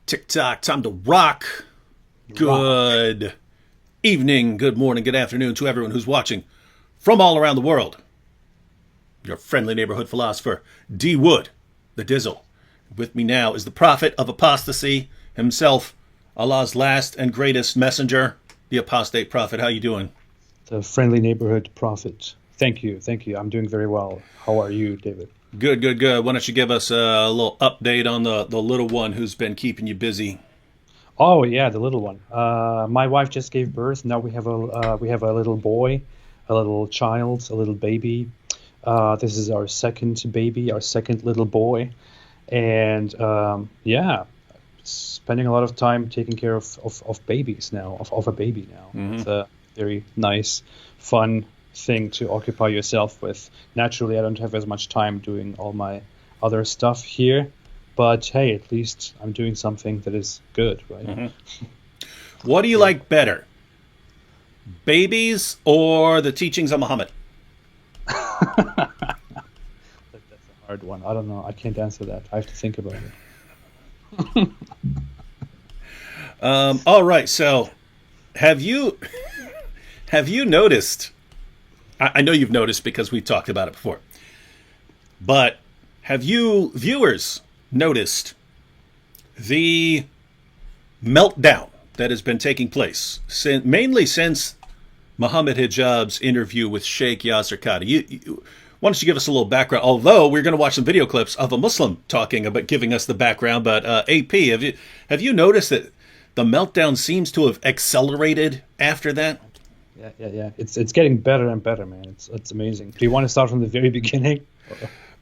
Tick-tock, time to rock. Good evening, good morning, good afternoon to everyone who's watching from all around the world. Your friendly neighborhood philosopher, D. Wood, the Dizzle. With me now is the prophet of apostasy himself, Allah's last and greatest messenger, the apostate prophet. How you doing? The friendly neighborhood prophet. Thank you. I'm doing very well. How are you, David? Good. Why don't you give us a little update on the little one who's been keeping you busy? Oh yeah, the little one. My wife just gave birth. Now we have a little boy, a little child, a little baby. This is our second baby, our second little boy, and spending a lot of time taking care of babies now, of a baby now. Mm-hmm. It's a very nice, fun thing to occupy yourself with. Naturally, I don't have as much time doing all my other stuff here, but hey, at least I'm doing something that is good, right? Mm-hmm. What do you like better, babies or the teachings of Muhammad? That's a hard one. I don't know. I can't answer that. I have to think about it. All right. So, have you noticed? I know you've noticed because we've talked about it before. But have you viewers noticed the meltdown that has been taking place mainly since Muhammad Hijab's interview with Sheikh Yasser Qadhi? Why don't you give us a little background? Although we're going to watch some video clips of a Muslim talking about giving us the background. But AP, have you noticed that the meltdown seems to have accelerated after that? Yeah. It's getting better and better, man. It's amazing. Do you want to start from the very beginning?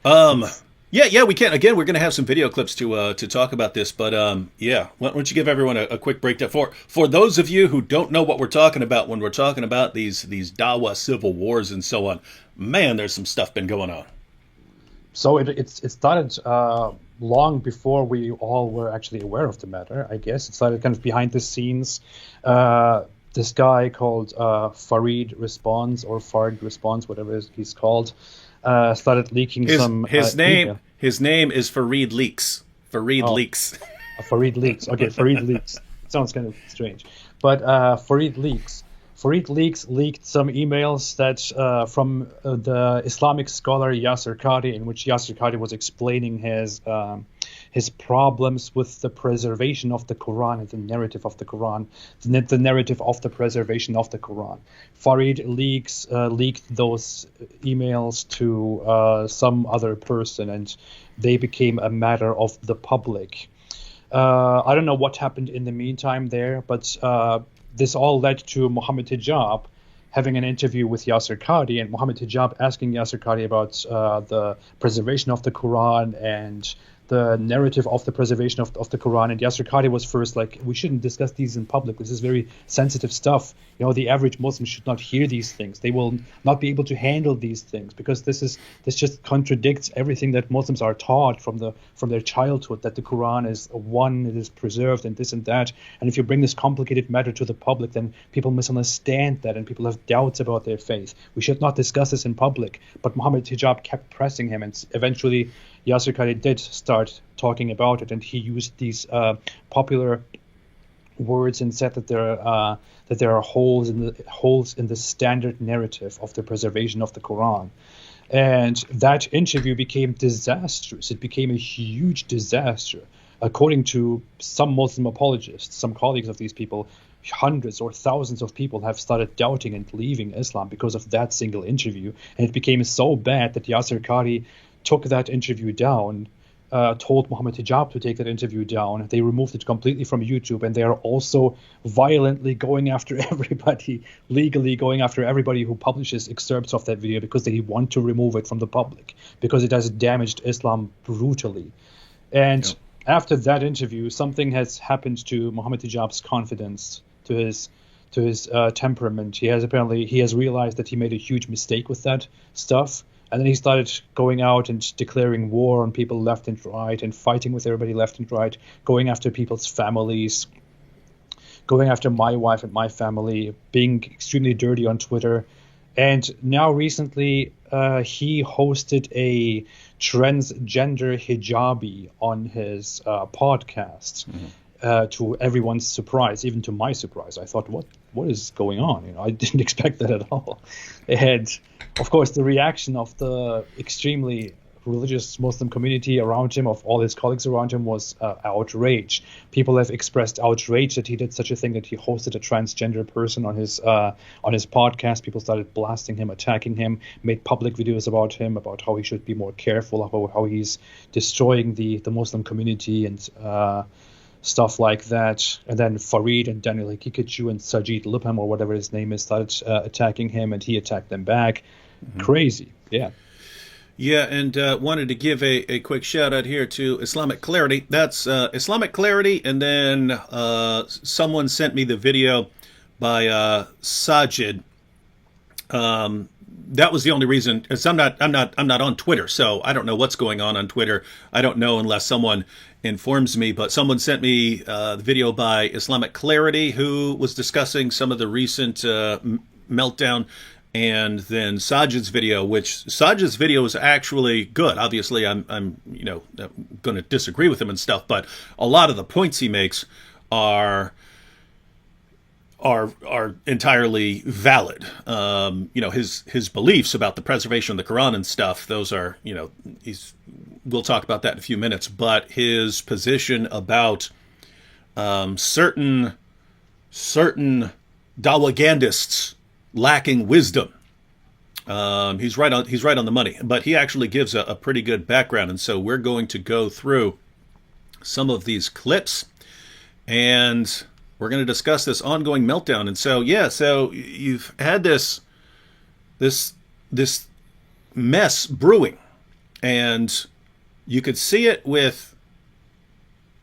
Yeah, we can. Again, we're going to have some video clips to talk about this, but why don't you give everyone a quick breakdown for those of you who don't know what we're talking about when we're talking about these Dawah civil wars and so on. Man, there's some stuff been going on. So it started long before we all were actually aware of the matter. I guess it started kind of behind the scenes. This guy called Farid Response or Fard Response, whatever he's called, started leaking his name. Email. His name is Farid Leaks. Farid Leaks. Farid Leaks. Okay, Farid Leaks. It sounds kind of strange, but Farid Leaks. Farid Leaks leaked some emails that from the Islamic scholar Yasser Qadhi, in which Yasser Qadhi was explaining his problems with the preservation of the Quran and the narrative of the Quran, the narrative of the preservation of the Quran. Farid leaked those emails to some other person, and they became a matter of the public. I don't know what happened in the meantime there, but this all led to Muhammad Hijab having an interview with Yasser Qadhi, and Muhammad Hijab asking Yasser Qadhi about the preservation of the Quran and the narrative of the preservation of the Quran. And Yasser Qadhi was first like, we shouldn't discuss these in public. This is very sensitive stuff. You know, the average Muslim should not hear these things. They will not be able to handle these things because this just contradicts everything that Muslims are taught from their childhood, that the Quran is one, it is preserved, and this and that. And if you bring this complicated matter to the public, then people misunderstand that and people have doubts about their faith. We should not discuss this in public. But Muhammad Hijab kept pressing him, and eventually Yasser Qadhi did start talking about it, and he used these popular words and said that there are holes in the standard narrative of the preservation of the Quran. And that interview became disastrous. It became a huge disaster. According to some Muslim apologists, some colleagues of these people, hundreds or thousands of people have started doubting and leaving Islam because of that single interview. And it became so bad that Yasser Qadhi took that interview down, told Muhammad Hijab to take that interview down. They removed it completely from YouTube, and they are also violently going after everybody, legally going after everybody who publishes excerpts of that video because they want to remove it from the public, because it has damaged Islam brutally. And after that interview, something has happened to Muhammad Hijab's confidence, to his temperament. He has realized that he made a huge mistake with that stuff. And then he started going out and declaring war on people left and right and fighting with everybody left and right, going after people's families, going after my wife and my family, being extremely dirty on Twitter. And now recently, he hosted a transgender hijabi on his podcast. Mm-hmm. to everyone's surprise, even to my surprise. I thought, what is going on? I didn't expect that at all. They had, of course, the reaction of the extremely religious Muslim community around him, of all his colleagues around him, was outrage. People have expressed outrage that he did such a thing, that he hosted a transgender person on his podcast. People started blasting him, attacking him, made public videos about him, about how he should be more careful, about how he's destroying the Muslim community and stuff like that. And then Farid and Daniel Hikikachu and Sajid Lubham, or whatever his name is, started attacking him, and he attacked them back. Mm-hmm. Crazy. Yeah. Yeah, and wanted to give a quick shout out here to Islamic Clarity. That's Islamic Clarity, and then someone sent me the video by Sajid. That was the only reason, because I'm not on Twitter, so I don't know what's going on Twitter. I don't know unless someone informs me. But someone sent me the video by Islamic Clarity, who was discussing some of the recent Meltdown. And then Sajid's video, which Sajid's video is actually good. Obviously, I'm going to disagree with him and stuff, but a lot of the points he makes are entirely valid. His beliefs about the preservation of the Quran and stuff, those are, we'll talk about that in a few minutes. But his position about certain Dawagandists lacking wisdom. He's right on the money, but he actually gives a pretty good background, and so we're going to go through some of these clips, and we're going to discuss this ongoing meltdown. And so you've had this mess brewing, and you could see it with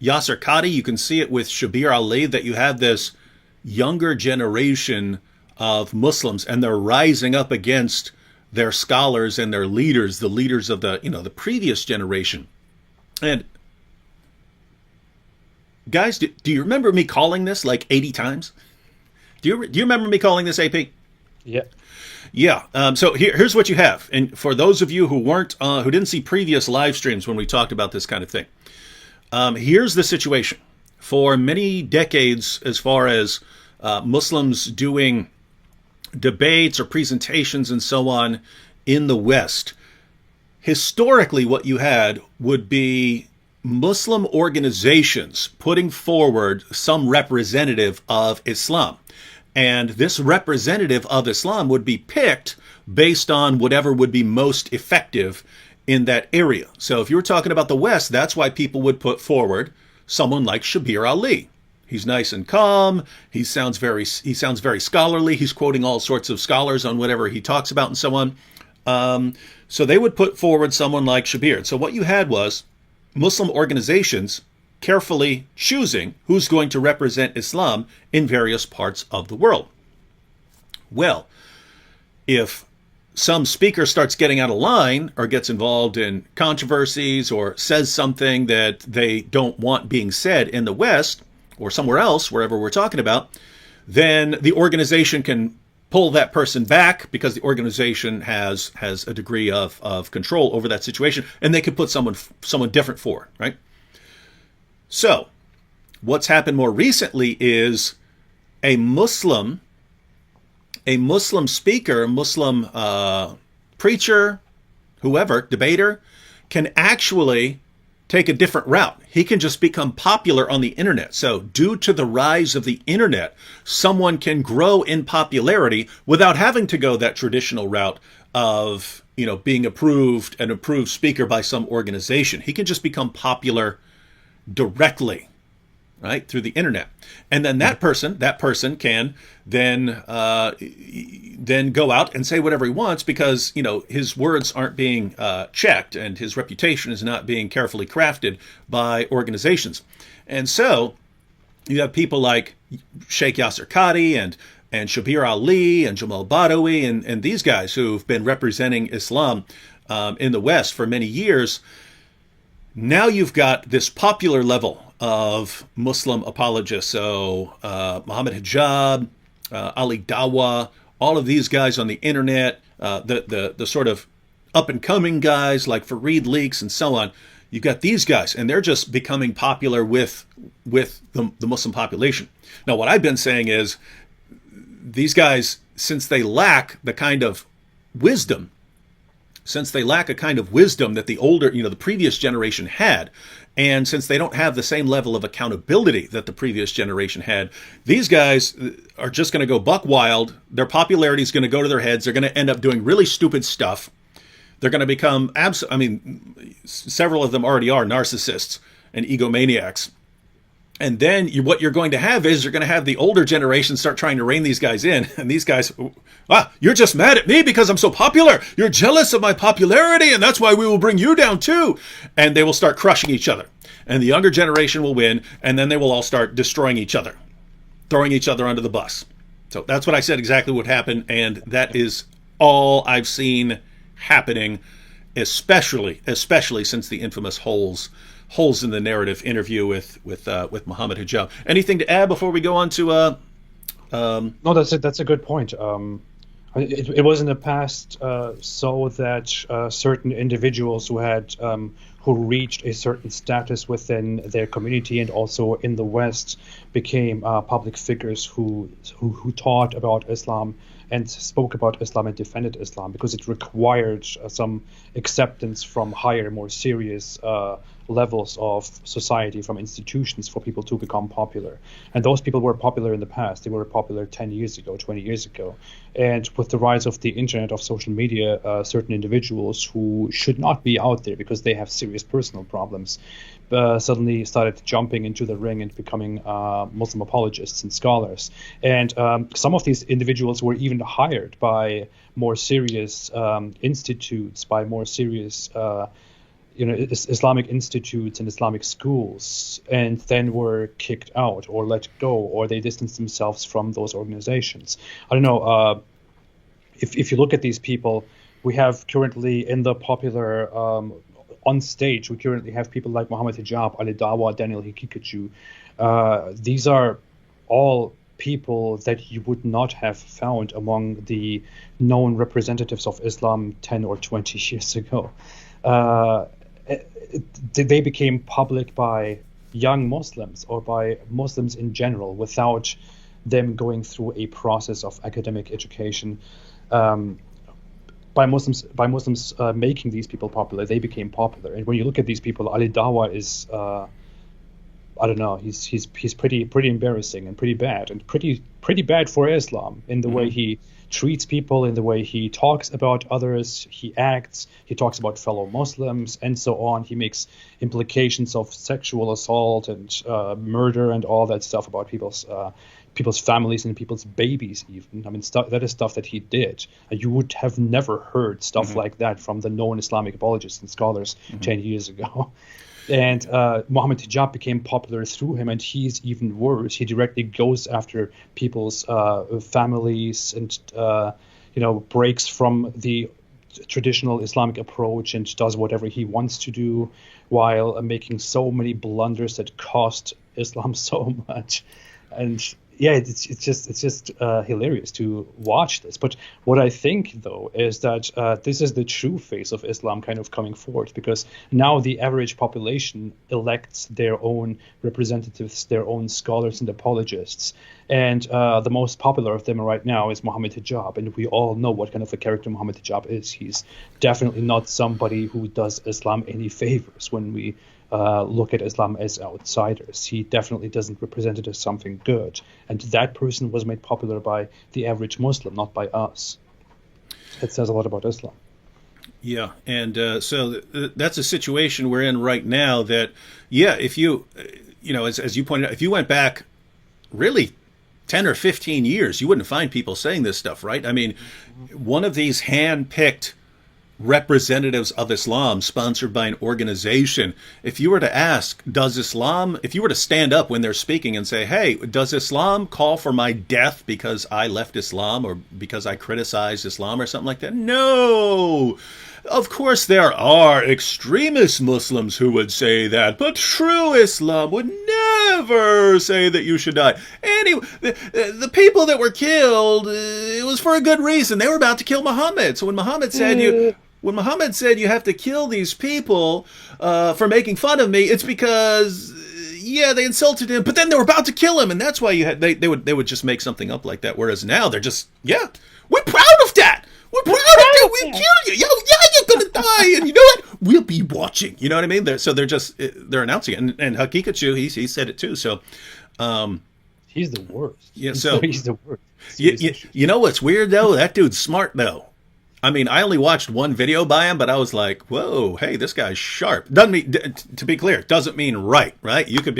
Yasser Qadi, you can see it with Shabir Ali, that you have this younger generation of Muslims, and they're rising up against their scholars and their leaders, the leaders of the previous generation. And guys, do you remember me calling this like 80 times? Do you remember me calling this, AP? Yeah. Yeah. So here's what you have, and for those of you who who didn't see previous live streams when we talked about this kind of thing, here's the situation. For many decades, as far as Muslims doing debates or presentations and so on in the West, historically what you had would be Muslim organizations putting forward some representative of Islam. And this representative of Islam would be picked based on whatever would be most effective in that area. So if you were talking about the West, that's why people would put forward someone like Shabir Ali. He's nice and calm. He sounds very scholarly. He's quoting all sorts of scholars on whatever he talks about and so on. So they would put forward someone like Shabir. So what you had was Muslim organizations carefully choosing who's going to represent Islam in various parts of the world. Well, if some speaker starts getting out of line or gets involved in controversies or says something that they don't want being said in the West, or somewhere else, wherever we're talking about, then the organization can pull that person back, because the organization has a degree of control over that situation, and they could put someone different forward, right? So what's happened more recently is a Muslim speaker, Muslim preacher, whoever, debater, can actually take a different route. He can just become popular on the internet. So due to the rise of the internet, someone can grow in popularity without having to go that traditional route of, being an approved speaker by some organization. He can just become popular directly, right, through the internet. And then that person can then go out and say whatever he wants, because his words aren't being checked, and his reputation is not being carefully crafted by organizations. And so you have people like Sheikh Yasser Qadi and Shabir Ali and Jamal Badawi and these guys who've been representing Islam in the West for many years. Now you've got this popular level of Muslim apologists. So Muhammad Hijab, Ali Dawah, all of these guys on the internet, the sort of up and coming guys like Farid Leaks and so on. you've got these guys, and they're just becoming popular with the Muslim population. Now, what I've been saying is these guys, since they lack the kind of wisdom, that the older, the previous generation had, and since they don't have the same level of accountability that the previous generation had, these guys are just going to go buck wild. Their popularity is going to go to their heads. They're going to end up doing really stupid stuff. They're going to become, several of them already are narcissists and egomaniacs. And then what you're going to have is you're going to have the older generation start trying to rein these guys in. And these guys, you're just mad at me because I'm so popular. You're jealous of my popularity, and that's why we will bring you down too. And they will start crushing each other. And the younger generation will win, and then they will all start destroying each other, throwing each other under the bus. So that's what I said exactly would happen, and that is all I've seen happening, especially since the infamous holes in the narrative interview with Mohammed Hijab. Anything to add before we go on to? No, that's it. That's a good point. It was in the past so that certain individuals who reached a certain status within their community and also in the West became public figures who taught about Islam and spoke about Islam and defended Islam because it required some acceptance from higher, more serious levels of society, from institutions, for people to become popular. And those people were popular in the past. They were popular 10 years ago, 20 years ago. And with the rise of the internet, of social media, certain individuals who should not be out there because they have serious personal problems suddenly started jumping into the ring and becoming Muslim apologists and scholars. And some of these individuals were even hired by more serious institutes, by more serious Islamic institutes and Islamic schools, and then were kicked out or let go, or they distanced themselves from those organizations. I don't know, if you look at these people, we have currently in the popular on stage, we currently have people like Mohammed Hijab, Ali Dawah, Daniel Hikikachu. These are all people that you would not have found among the known representatives of Islam 10 or 20 years ago. They became public by young Muslims or by Muslims in general without them going through a process of academic education. By Muslims making these people popular, they became popular. And when you look at these people, Ali Dawah is, I don't know, he's pretty embarrassing and pretty bad, and pretty bad for Islam in the way he treats people, in the way he talks about others, he acts, he talks about fellow Muslims, and so on. He makes implications of sexual assault and murder and all that stuff about people's families and people's babies even. I mean, that is stuff that he did. You would have never heard stuff like that from the known Islamic apologists and scholars 10 years ago. And Mohammed Hijab became popular through him, and he's even worse. He directly goes after people's families and, breaks from the traditional Islamic approach and does whatever he wants to do while making so many blunders that cost Islam so much. And yeah, it's just hilarious to watch this. But what I think, though, is that this is the true face of Islam kind of coming forward, because now the average population elects their own representatives, their own scholars and apologists. And the most popular of them right now is Mohammed Hijab. And we all know what kind of a character Mohammed Hijab is. He's definitely not somebody who does Islam any favors when we look at Islam as outsiders. He definitely doesn't represent it as something good. And that person was made popular by the average Muslim, not by us. It says a lot about Islam. Yeah, and so that's a situation we're in right now that, yeah, if you, as you pointed out, if you went back really 10 or 15 years, you wouldn't find people saying this stuff, right? I mean, one of these hand-picked representatives of Islam sponsored by an organization, if you were to ask, if you were to stand up when they're speaking and say, hey, does Islam call for my death because I left Islam or because I criticized Islam or something like that? No! Of course there are extremist Muslims who would say that, but true Islam would never say that you should die. Anyway, the people that were killed, it was for a good reason. They were about to kill Muhammad. So when Muhammad said when Muhammad said you have to kill these people for making fun of me, it's because yeah, they insulted him, but then they were about to kill him, and that's why you had they would just make something up like that. Whereas now they're just we're proud of that. We're proud of that. We killed you. You're gonna die, and you know what? We'll be watching. You know what I mean? They're announcing it, and Hakikachu he said it too. So he's the worst. Yeah, so he's the worst. You know what's weird though? That dude's smart though. I mean, I only watched one video by him, but I was like, "Whoa, hey, this guy's sharp." Doesn't mean, to be clear, doesn't mean right? You could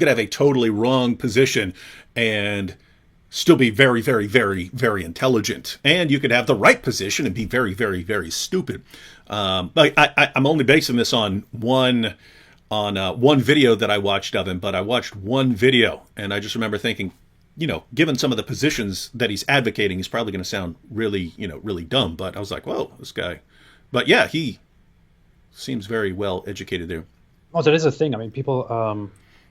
have a totally wrong position and still be very, very, very, very intelligent, and you could have the right position and be very, very, very stupid. But I'm only basing this on one video that I watched of him. But I watched one video, and I just remember thinking, given some of the positions that he's advocating, he's probably going to sound really, really dumb. But I was like, whoa, this guy. But yeah, he seems very well educated there. Oh, that is a thing. I mean, people.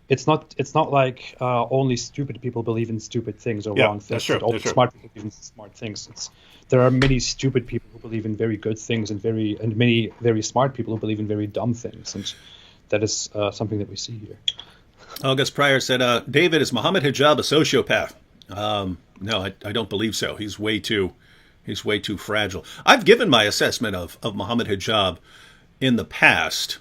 It's not like only stupid people believe in stupid things or wrong things. That's true. All smart people believe in smart things. There are many stupid people who believe in very good things, and many very smart people who believe in very dumb things, and that is something that we see here. August Pryor said, David, is Muhammad Hijab a sociopath? No, I don't believe so. He's way too fragile. I've given my assessment of Muhammad Hijab in the past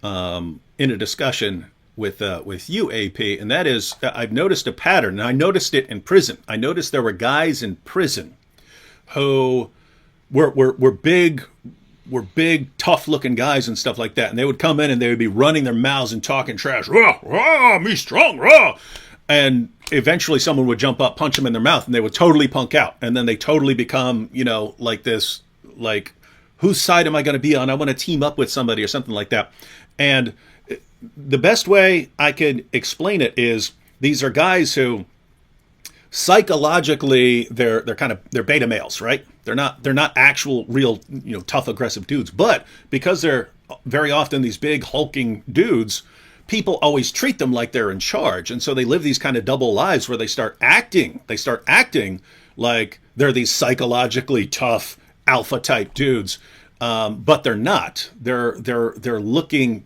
in a discussion with you, AP, and that is I've noticed a pattern, and I noticed it in prison. I noticed there were guys in prison who were big, tough-looking guys and stuff like that. And they would come in and they would be running their mouths and talking trash. Rah, rah, me strong, rah. And eventually someone would jump up, punch them in their mouth, and they would totally punk out. And then they totally become, like this, like, whose side am I going to be on? I want to team up with somebody or something like that. And the best way I could explain it is these are guys who psychologically they're beta males, right? They're not actual real tough aggressive dudes, but because they're very often these big hulking dudes, people always treat them like they're in charge, and so they live these kind of double lives where they start acting like they're these psychologically tough alpha type dudes, but they're not. They're looking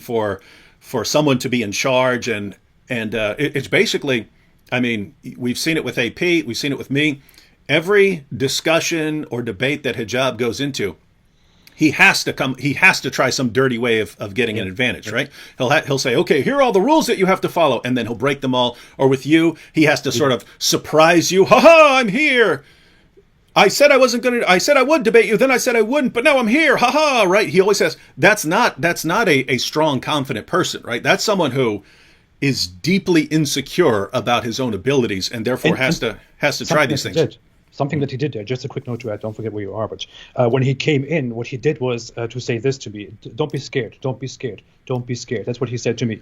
for someone to be in charge, and it's basically. I mean, we've seen it with AP, we've seen it with me. Every discussion or debate that hijab goes into, he has to try some dirty way of getting an advantage, right? He'll say, okay, here are all the rules that you have to follow, and then he'll break them all. Or with you, he has to sort of surprise you. Ha ha, I'm here. I said I would debate you, then I said I wouldn't, but now I'm here. Ha ha, right? He always says, that's not a strong, confident person, right? That's someone who is deeply insecure about his own abilities and therefore has to try these things. Something that he did there, just a quick note to add, don't forget where you are, but when he came in, what he did was to say this to me: don't be scared, don't be scared, don't be scared. That's what he said to me,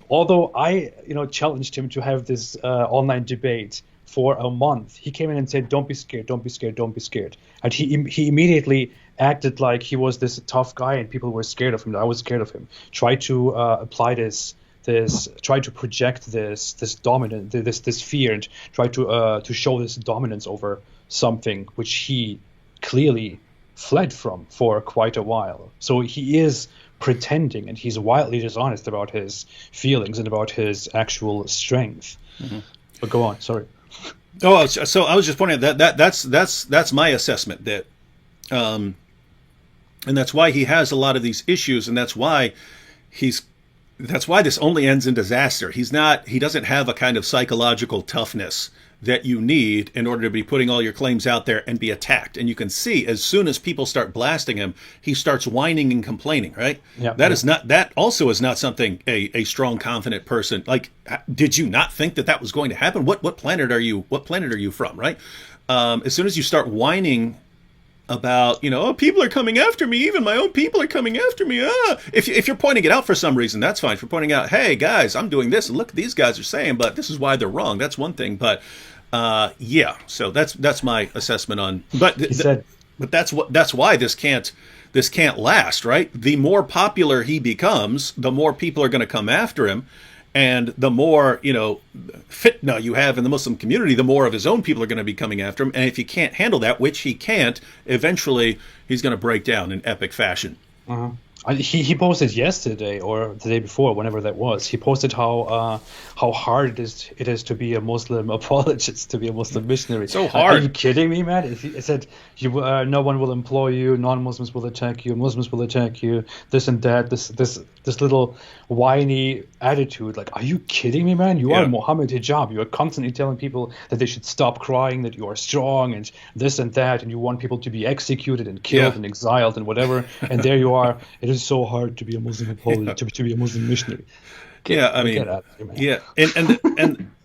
Although I, challenged him to have this online debate for a month, he came in and said, don't be scared, don't be scared, don't be scared. And he immediately acted like he was this tough guy and people were scared of him. I was scared of him. Tried to apply tried to project this dominant, this fear, and tried to show this dominance over something which he clearly fled from for quite a while. So he is pretending, and he's wildly dishonest about his feelings and about his actual strength. Mm-hmm. But go on, sorry. Oh, so I was just pointing out that's my assessment, that and that's why he has a lot of these issues, and that's why this only ends in disaster. He doesn't have a kind of psychological toughness that you need in order to be putting all your claims out there and be attacked. And you can see as soon as people start blasting him, he starts whining and complaining, right? Yeah, that also is not something a strong, confident person, like, did you not think that was going to happen? What planet are you from, right? As soon as you start whining about, people are coming after me, even my own people are coming after me. If you're pointing it out for some reason, that's fine. If you're pointing out, hey guys, I'm doing this, and look, these guys are saying, but this is why they're wrong. That's one thing. But so that's my assessment on. But that's why this can't last, right? The more popular he becomes, the more people are going to come after him, And the more, fitna you have in the Muslim community, the more of his own people are going to be coming after him. And if he can't handle that, which he can't, eventually he's going to break down in epic fashion. Uh-huh. He posted yesterday or the day before, whenever that was. He posted how hard it is to be a Muslim apologist, to be a Muslim missionary. So hard. Are you kidding me, man? He said no one will employ you, non-Muslims will attack you, Muslims will attack you, this and that. This little whiny attitude. Like, are you kidding me, man? You are Mohammed Hijab. You are constantly telling people that they should stop crying, that you are strong, and this and that, and you want people to be executed and killed and exiled and whatever. And there you are. It is so hard to be a Muslim apologist, to be a Muslim missionary. And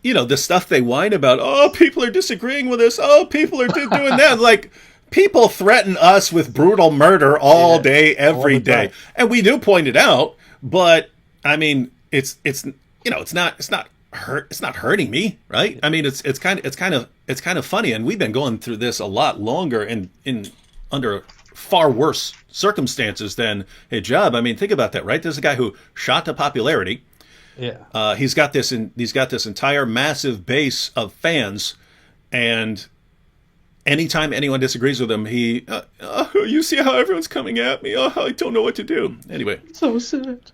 the stuff they whine about, oh, people are disagreeing with us, oh, people are doing that. Like, people threaten us with brutal murder all day, every day. And we do point it out, but I mean, it's not hurting me, right? I mean, it's kind of funny, and we've been going through this a lot longer and under far worse circumstances than hijab. I mean, think about that, right? There's a guy who shot to popularity. Yeah. He's got this entire massive base of fans, and anytime anyone disagrees with him, he, you see how everyone's coming at me? Oh, I don't know what to do. Anyway. So sad.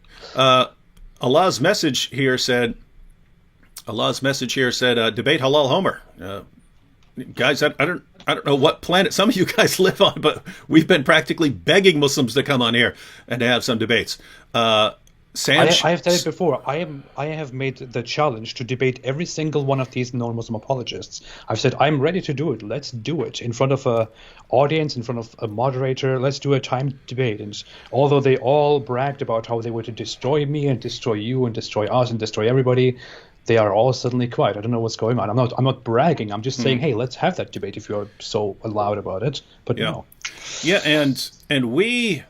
Allah's message here said, debate halal Homer. Guys, I don't know what planet some of you guys live on, but we've been practically begging Muslims to come on here and to have some debates. I have said it before. I have made the challenge to debate every single one of these non-Muslim apologists. I've said I'm ready to do it. Let's do it in front of an audience, in front of a moderator. Let's do a timed debate. And although they all bragged about how they were to destroy me and destroy you and destroy us and destroy everybody, they are all suddenly quiet. I don't know what's going on. I'm not bragging. I'm just saying, hey, let's have that debate if you're so loud about it. But no. Yeah, and we.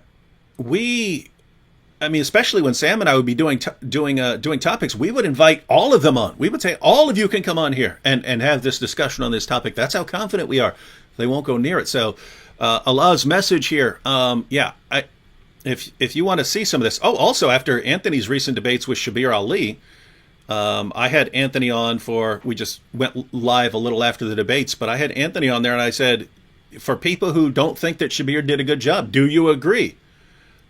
I mean, especially when Sam and I would be doing topics, we would invite all of them on. We would say, all of you can come on here and have this discussion on this topic. That's how confident we are. They won't go near it. So Allah's message here, if you want to see some of this. Oh, also, after Anthony's recent debates with Shabir Ali, I had Anthony on we just went live a little after the debates, but I had Anthony on there and I said, for people who don't think that Shabir did a good job, do you agree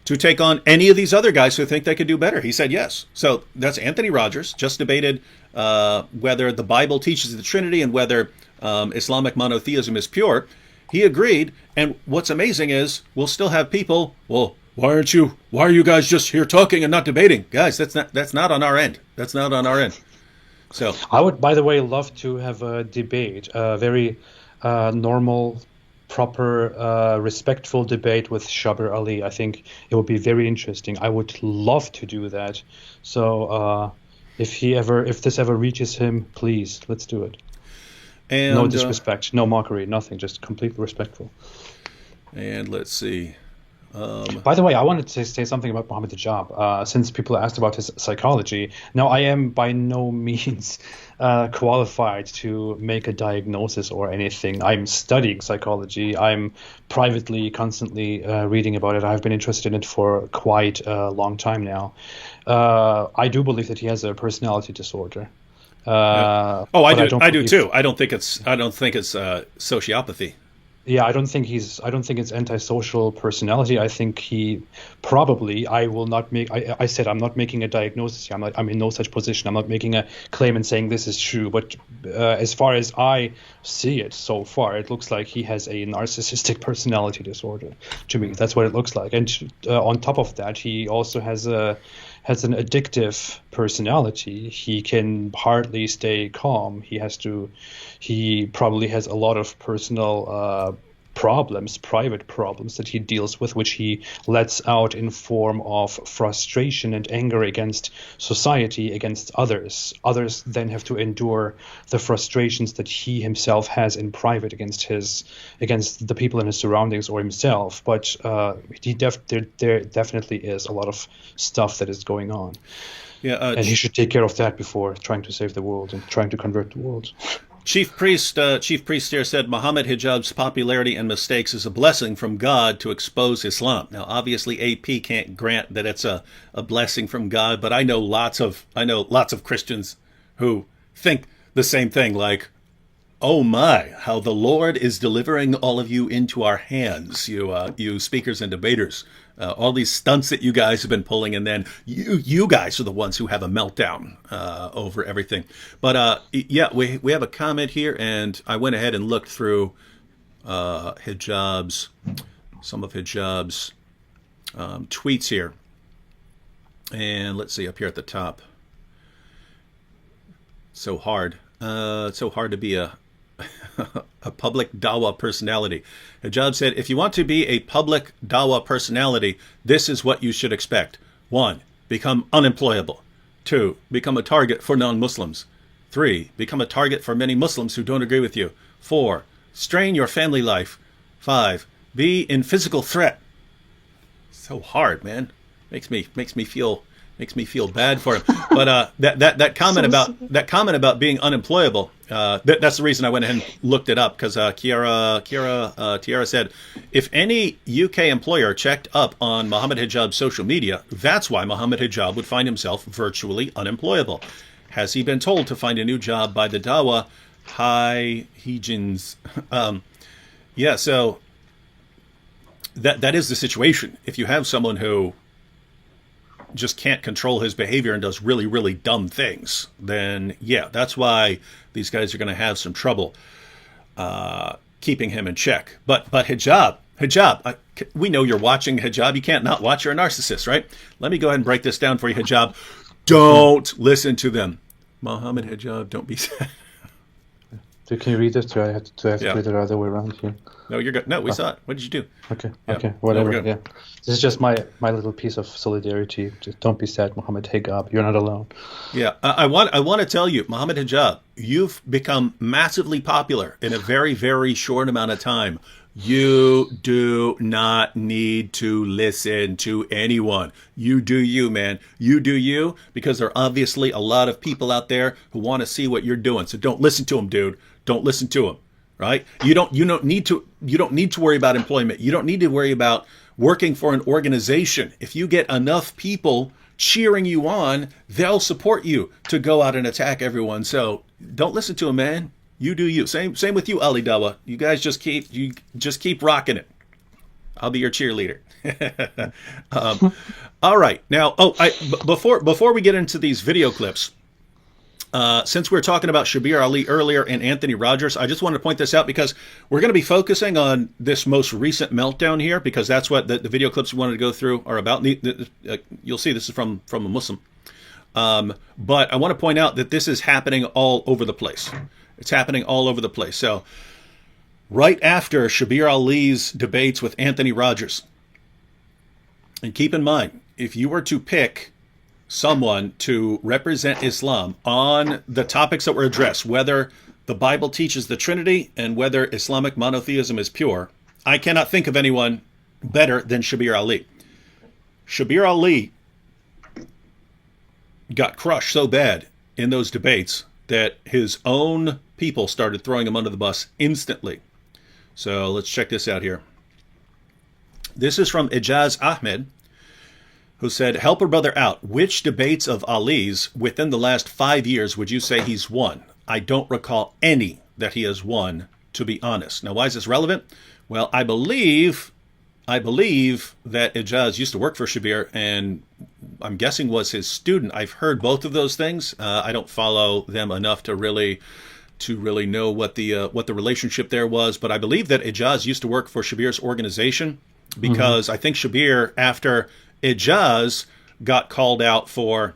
to take on any of these other guys who think they could do better? He said yes. So that's Anthony Rogers, just debated whether the Bible teaches the Trinity and whether Islamic monotheism is pure. He agreed, and what's amazing is we'll still have people, well, why are you guys just here talking and not debating? Guys, that's not on our end. That's not on our end. So I would, by the way, love to have a debate, a very normal, proper, respectful debate with Shabir Ali. I think it would be very interesting. I would love to do that. So if this ever reaches him, please, let's do it. And no disrespect, no mockery, nothing, just completely respectful. And let's see. By the way, I wanted to say something about Mohammed Hijab, since people asked about his psychology. Now, I am by no means qualified to make a diagnosis or anything. I'm studying psychology. I'm privately, constantly reading about it. I've been interested in it for quite a long time now. I do believe that he has a personality disorder. Oh, I do too. I don't think it's sociopathy. Yeah, I don't think it's antisocial personality. I think he probably. I will not make. I said I'm not making a diagnosis here. I'm in no such position. I'm not making a claim and saying this is true. But as far as I see it so far, it looks like he has a narcissistic personality disorder. To me, that's what it looks like. And on top of that, he also has an addictive personality. He can hardly stay calm. He probably has a lot of personal private problems that he deals with, which he lets out in form of frustration and anger against society, against others. Others then have to endure the frustrations that he himself has in private against the people in his surroundings or himself. But there definitely is a lot of stuff that is going on. Yeah, and he should take care of that before trying to save the world and trying to convert the world. Chief Priest here said Muhammad Hijab's popularity and mistakes is a blessing from God to expose Islam. Now, obviously, AP can't grant that it's a blessing from God, but I know lots of Christians who think the same thing. Like, oh my, how the Lord is delivering all of you into our hands, you speakers and debaters. All these stunts that you guys have been pulling, and then you guys are the ones who have a meltdown over everything. But yeah, we have a comment here, and I went ahead and looked through some of Hijab's tweets here. And let's see, up here at the top. So hard. It's so hard to be a public Dawah personality. Hijab said, if you want to be a public Dawah personality, this is what you should expect. 1, become unemployable. 2, become a target for non-Muslims. 3, become a target for many Muslims who don't agree with you. 4, strain your family life. 5, be in physical threat. So hard, man. Makes me feel bad for him. But that comment about being unemployable, that's the reason I went ahead and looked it up, because Tiara said, if any UK employer checked up on Muhammad Hijab's social media, that's why Muhammad Hijab would find himself virtually unemployable. Has he been told to find a new job by the Dawah high Hijins? Yeah, so that is the situation. If you have someone who just can't control his behavior and does really, really dumb things, then yeah, that's why these guys are going to have some trouble keeping him in check. But Hijab, we know you're watching, Hijab. You can't not watch. You're a narcissist, right? Let me go ahead and break this down for you, Hijab. Don't listen to them. Muhammad Hijab, don't be sad. So can you read this? Do I have to read it the other way around here? No, you're good. No, we saw it. What did you do? Okay, Yeah. okay, whatever. No, yeah, this is just my little piece of solidarity. Just don't be sad, Muhammad Hijab. You're not alone. Yeah, I want to tell you, Muhammad Hijab, you've become massively popular in a very, very short amount of time. You do not need to listen to anyone. You do you, man. You do you, because there are obviously a lot of people out there who want to see what you're doing. So don't listen to them, dude. Don't listen to them. Right? You don't need to worry about employment. You don't need to worry about working for an organization. If you get enough people cheering you on, they'll support you to go out and attack everyone. So don't listen to them, man. You do you. Same with you, Ali Dawah. You guys just keep rocking it. I'll be your cheerleader. All right. Now, before we get into these video clips, since we were talking about Shabir Ali earlier and Anthony Rogers, I just wanted to point this out because we're going to be focusing on this most recent meltdown here, because that's what the video clips we wanted to go through are about. You'll see this is from a Muslim. But I want to point out that this is happening all over the place. It's happening all over the place. So right after Shabir Ali's debates with Anthony Rogers, and keep in mind, if you were to pick someone to represent Islam on the topics that were addressed, whether the Bible teaches the Trinity and whether Islamic monotheism is pure, I cannot think of anyone better than Shabir Ali. Shabir Ali got crushed so bad in those debates that his own people started throwing him under the bus instantly. So let's check this out here. This is from Ijaz Ahmed, who said, help a brother out. Which debates of Ali's within the last 5 years would you say he's won? I don't recall any that he has won, to be honest. Now, why is this relevant? Well, I believe that Ijaz used to work for Shabir, and I'm guessing was his student. I've heard both of those things. I don't follow them enough to really know what the relationship there was, but I believe that Ijaz used to work for Shabir's organization, because I think Shabir, after Ijaz got called out for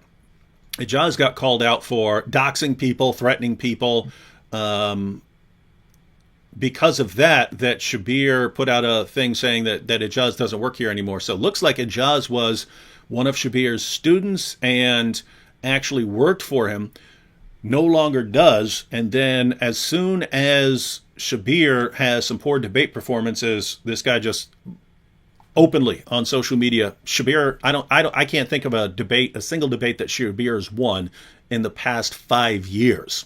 doxing people, threatening people. Because of that Shabir put out a thing saying that Ijaz doesn't work here anymore. So it looks like Ijaz was one of Shabir's students and actually worked for him, no longer does. And then as soon as Shabir has some poor debate performances, this guy just openly on social media, Shabir, I can't think of a single debate that Shabir has won in the past 5 years.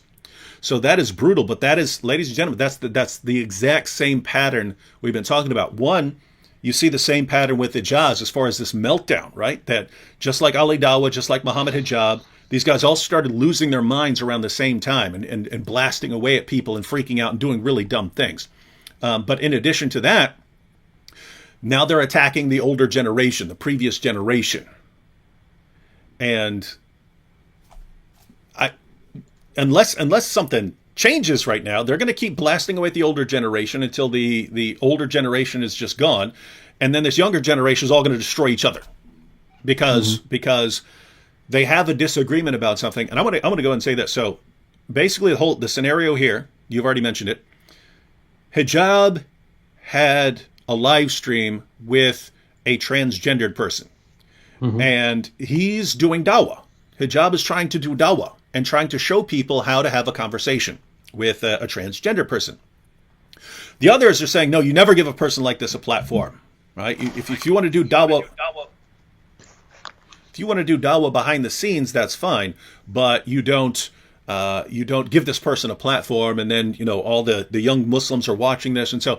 So that is brutal. But that is, ladies and gentlemen, that's the exact same pattern we've been talking about. One, you see the same pattern with Hijaz as far as this meltdown, right? That just like Ali Dawah, just like Muhammad Hijab, these guys all started losing their minds around the same time and blasting away at people and freaking out and doing really dumb things. But in addition to that, now they're attacking the older generation, the previous generation. And unless something changes right now, they're going to keep blasting away at the older generation until the older generation is just gone. And then this younger generation is all going to destroy each other because they have a disagreement about something. And I want to go ahead and say that. So basically the scenario here, you've already mentioned it. Hijab had a live stream with a transgendered person. And he's doing Dawah. Hijab is trying to do Dawah and trying to show people how to have a conversation with a transgender person. The others are saying, no, you never give a person like this a platform, right? If you want to do Dawah, if you want to do Dawah behind the scenes, that's fine, but you don't give this person a platform, and then all the young Muslims are watching this, and so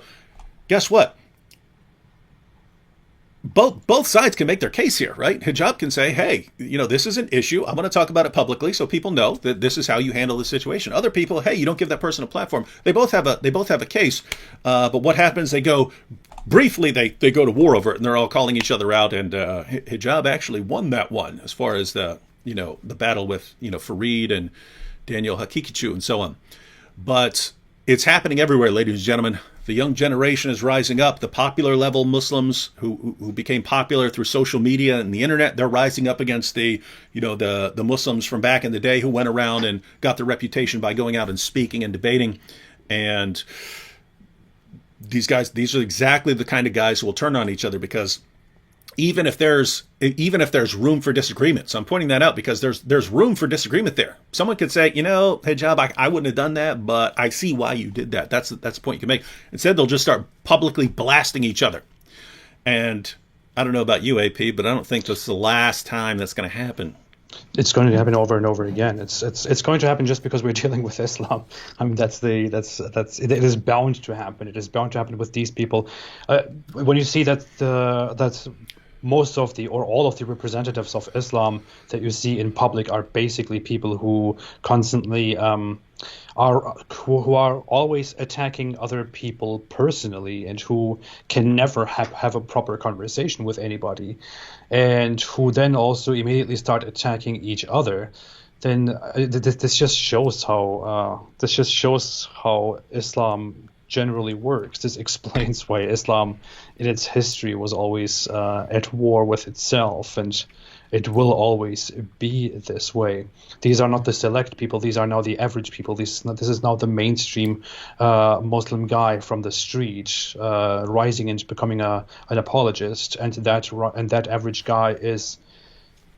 guess what? Both sides can make their case here, right? Hijab can say, hey, this is an issue. I'm going to talk about it publicly so people know that this is how you handle the situation. Other people, hey, you don't give that person a platform. They both have a case. But what happens? They go briefly. They go to war over it, and they're all calling each other out. And Hijab actually won that one as far as the battle with Fareed and Daniel Hakikichu and so on. But it's happening everywhere, ladies and gentlemen. The young generation is rising up. The popular level Muslims who became popular through social media and the internet, they're rising up against the Muslims from back in the day who went around and got their reputation by going out and speaking and debating. And these are exactly the kind of guys who will turn on each other, because even if there's room for disagreement. So I'm pointing that out because there's room for disagreement there. Someone could say, Hijab, I wouldn't have done that, but I see why you did that. That's the point you can make. Instead, they'll just start publicly blasting each other. And I don't know about you, AP, but I don't think this is the last time that's going to happen. It's going to happen over and over again. It's going to happen just because we're dealing with Islam. I mean, it is bound to happen. It is bound to happen with these people. When you see that most of or all of the representatives of Islam that you see in public are basically people who constantly who are always attacking other people personally, and who can never have a proper conversation with anybody, and who then also immediately start attacking each other. Then this just shows how Islam generally works. This explains why Islam in its history was always at war with itself, and it will always be this way. These are not the select people. These are now the average people. This is now the mainstream Muslim guy from the street rising and becoming an apologist, and that average guy is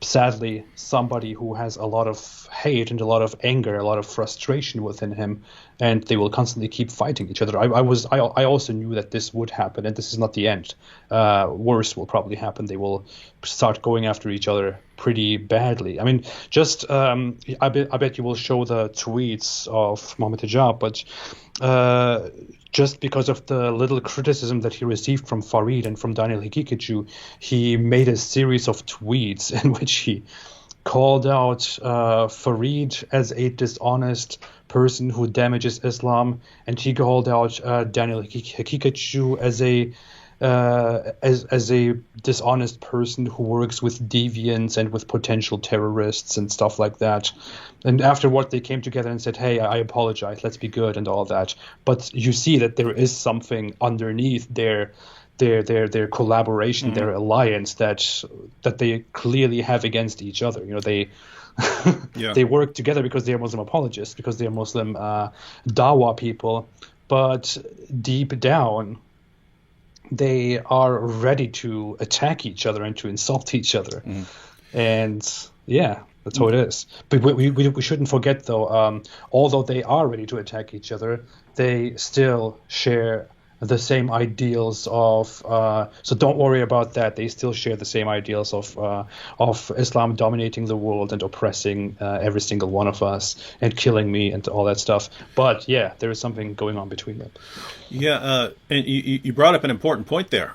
sadly somebody who has a lot of hate and a lot of anger, a lot of frustration within him, and they will constantly keep fighting each other. I also knew that this would happen, and this is not the end. Worse will probably happen. They will start going after each other pretty badly. I mean, just I bet you will show the tweets of Mohammed Hijab, but just because of the little criticism that he received from Fareed and from Daniel Hikikichu, he made a series of tweets in which he called out Fareed as a dishonest person who damages Islam, and he called out Daniel Hikikichu as a dishonest person who works with deviants and with potential terrorists and stuff like that. And afterward, they came together and said, "Hey, I apologize. Let's be good," and all that. But you see that there is something underneath their collaboration, their alliance that they clearly have against each other. They they work together because they are Muslim apologists, because they are Muslim Dawah people, but deep down they are ready to attack each other and to insult each other. And yeah, that's how it is. But we shouldn't forget, though, although they are ready to attack each other, they still share the same ideals of. So don't worry about that. They still share the same ideals of Islam dominating the world and oppressing every single one of us and killing me and all that stuff. But yeah, there is something going on between them. Yeah, and you brought up an important point there.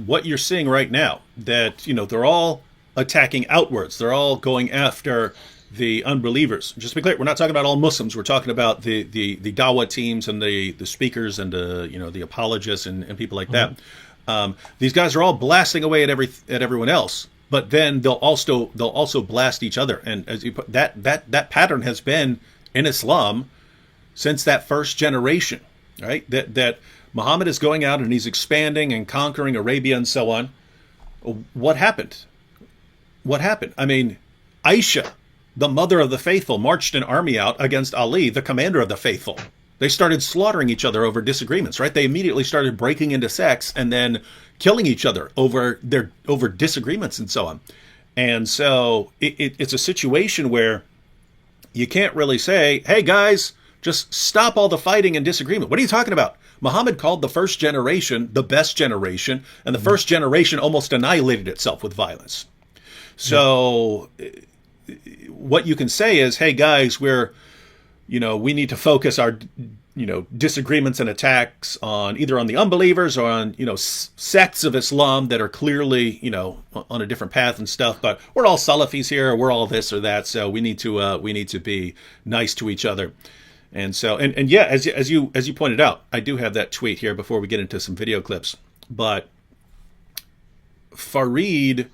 What you're seeing right now, that they're all attacking outwards. They're all going after the unbelievers. Just to be clear, we're not talking about all Muslims. We're talking about the Dawah teams and the speakers and the apologists and people like that. These guys are all blasting away at everyone else, but then they'll also blast each other. And as you put, that pattern has been in Islam since that first generation, right? That Muhammad is going out and he's expanding and conquering Arabia and so on. What happened? I mean, Aisha, the mother of the faithful, marched an army out against Ali, the commander of the faithful. They started slaughtering each other over disagreements, right? They immediately started breaking into sects and then killing each other over disagreements and so on. And so it's a situation where you can't really say, hey guys, just stop all the fighting and disagreement. What are you talking about? Muhammad called the first generation the best generation, and the first generation almost annihilated itself with violence. So what you can say is, hey guys, we need to focus our, disagreements and attacks on either on the unbelievers or on, sects of Islam that are clearly, on a different path and stuff. But we're all Salafis here, or we're all this or that. So we need to be nice to each other. And so, and yeah, as you pointed out, I do have that tweet here before we get into some video clips. But Fareed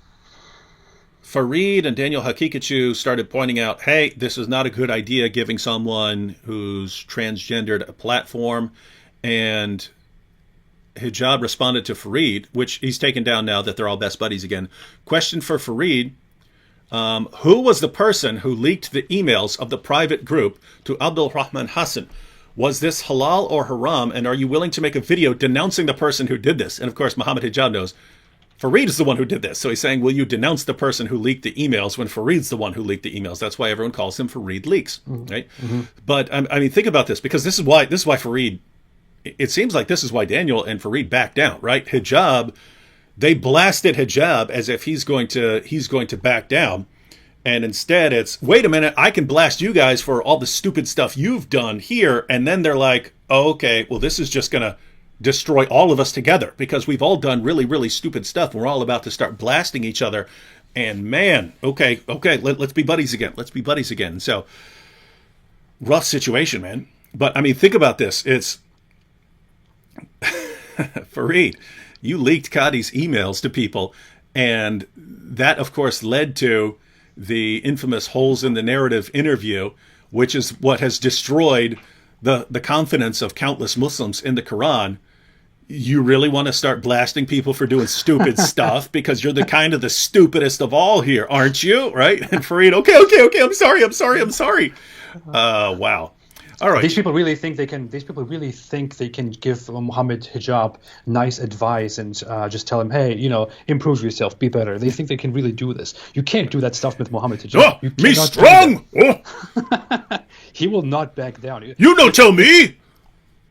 and Daniel Hakikachu started pointing out, hey, this is not a good idea giving someone who's transgendered a platform. And Hijab responded to Fareed, which he's taken down now that they're all best buddies again. Question for Fareed: who was the person who leaked the emails of the private group to Abdul Rahman Hassan? Was this halal or haram? And are you willing to make a video denouncing the person who did this? And of course, Muhammad Hijab knows Fareed is the one who did this. So he's saying, will you denounce the person who leaked the emails when Fareed's the one who leaked the emails? That's why everyone calls him Fareed Leaks, right? But I mean, think about this, because this is why Fareed, it seems like this is why Daniel and Fareed backed down, right? Hijab, they blasted Hijab as if he's going to back down. And instead it's, wait a minute, I can blast you guys for all the stupid stuff you've done here. And then they're like, oh, okay, well, this is just going to destroy all of us together because we've all done really, really stupid stuff. We're all about to start blasting each other. And man, okay, let's be buddies again. Let's be buddies again. So, rough situation, man. But I mean, think about this. It's Fareed, you leaked Qadi's emails to people, and that, of course, led to the infamous holes in the narrative interview, which is what has destroyed the confidence of countless Muslims in the Quran. You really want to start blasting people for doing stupid stuff because you're the stupidest of all here, aren't you? Right? And Fareed, okay. I'm sorry. Wow. All right. These people really think they can give Muhammad Hijab nice advice and just tell him, hey, improve yourself, be better. They think they can really do this. You can't do that stuff with Muhammad Hijab. Oh, me strong. Oh. He will not back down. You don't tell me.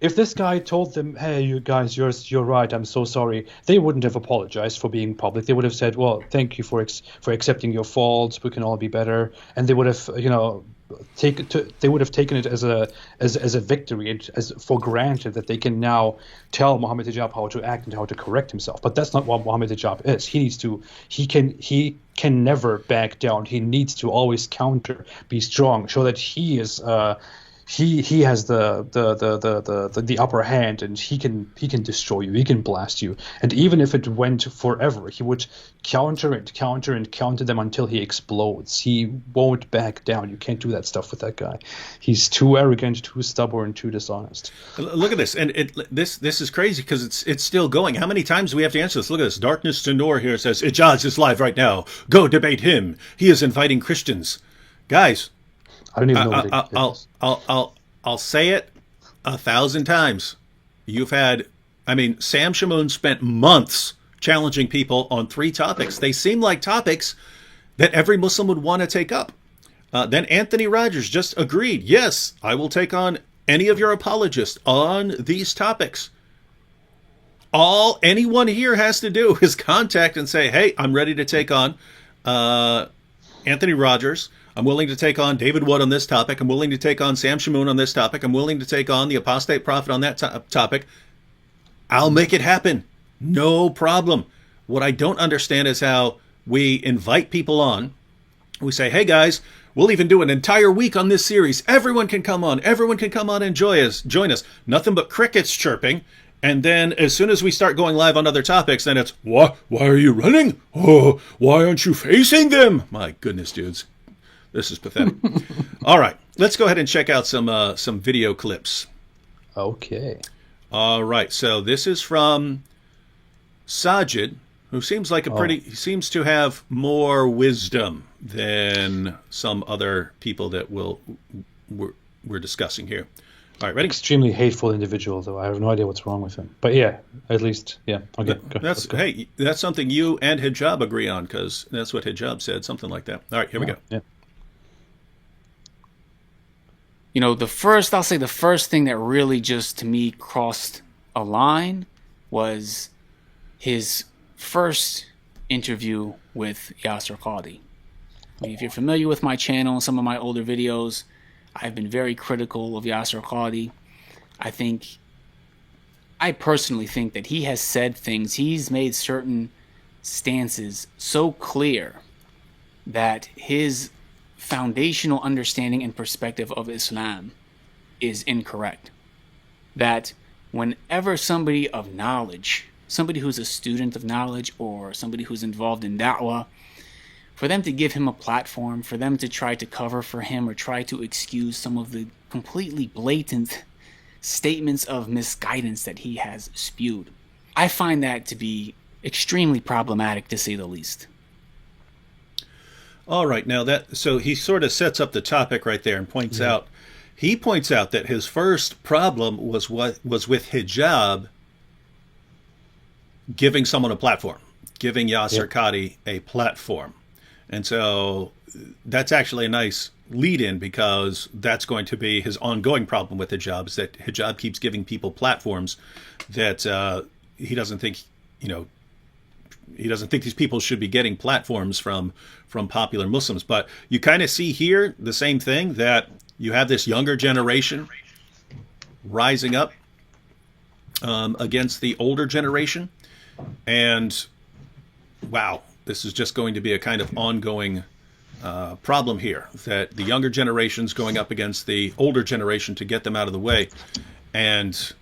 If this guy told them, hey, you guys, you're right, I'm so sorry, they wouldn't have apologized for being public. They would have said, well, thank you for accepting your faults. We can all be better. And they would have, they would have taken it as a victory, as for granted that they can now tell Muhammad Hijab how to act and how to correct himself. But that's not what Muhammad Hijab is. He can never back down. He needs to always counter, be strong, show that he is he has the upper hand, and he can destroy you, he can blast you. And even if it went forever, he would counter them until he explodes. He won't back down. You can't do that stuff with that guy. He's too arrogant, too stubborn, too dishonest. Look at this, and this is crazy because it's still going. How many times do we have to answer this? Look at this. Darkness to Noor here says, Ijaz is live right now. Go debate him. He is inviting Christians. Guys, I don't even know what it is. I'll say it 1,000 times. Sam Shamoun spent months challenging people on 3 topics. They seem like topics that every Muslim would want to take up. Then Anthony Rogers just agreed, yes, I will take on any of your apologists on these topics. all anyone here has to do is contact and say, hey, I'm ready to take on Anthony Rogers. I'm willing to take on David Wood on this topic. I'm willing to take on Sam Shamoun on this topic. I'm willing to take on the apostate prophet on that topic. I'll make it happen. No problem. What I don't understand is how we invite people on. We say, hey, guys, we'll even do an entire week on this series. Everyone can come on. Everyone can come on and join us. Nothing but crickets chirping. And then as soon as we start going live on other topics, then it's, what? Why are you running? Oh, why aren't you facing them? My goodness, dudes. This is pathetic. All right, let's go ahead and check out some video clips. Okay. All right, so this is from Sajid, who seems like he seems to have more wisdom than some other people that we're discussing here. All right, ready? Extremely hateful individual, though. I have no idea what's wrong with him. But yeah, at least, yeah. Okay, Hey, that's something you and Hijab agree on, because that's what Hijab said, something like that. All right, here we go. Yeah. You know, the first thing that really just, to me, crossed a line was his first interview with Yasser Qadhi. I mean, if you're familiar with my channel and some of my older videos, I've been very critical of Yasser Qadhi. I personally think that he has said things, he's made certain stances so clear that his foundational understanding and perspective of Islam is incorrect. That whenever somebody of knowledge, somebody who's a student of knowledge or somebody who's involved in Dawah, for them to give him a platform, for them to try to cover for him or try to excuse some of the completely blatant statements of misguidance that he has spewed, I find that to be extremely problematic, to say the least. All right, now so he sort of sets up the topic right there and points out that his first problem was with Hijab giving someone a platform, giving Yasser Qadhi a platform. And so that's actually a nice lead-in, because that's going to be his ongoing problem with Hijab, is that Hijab keeps giving people platforms that he doesn't think these people should be getting platforms from popular Muslims. But you kind of see here the same thing, that you have this younger generation rising up against the older generation. And wow, this is just going to be a kind of ongoing problem here, that the younger generation's going up against the older generation to get them out of the way, and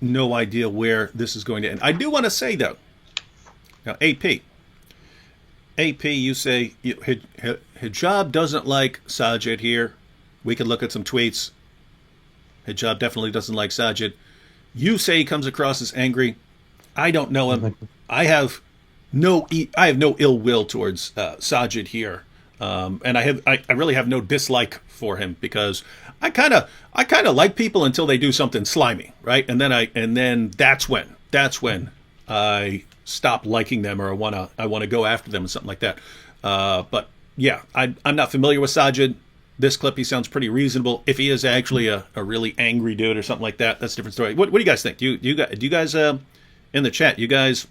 no idea where this is going to end. I do want to say, though, now, AP, you say Hijab doesn't like Sajid here. We could look at some tweets. Hijab definitely doesn't like Sajid. You say he comes across as angry. I don't know him. I have no ill will towards Sajid here, and I really have no dislike for him, because I kind of like people until they do something slimy, right? And then that's when I stop liking them, or I want to go after them and something like that. But yeah, I'm not familiar with Sajid. This clip, he sounds pretty reasonable. If he is actually a really angry dude or something like that, that's a different story. What do you guys think? Do you guys in the chat, you guys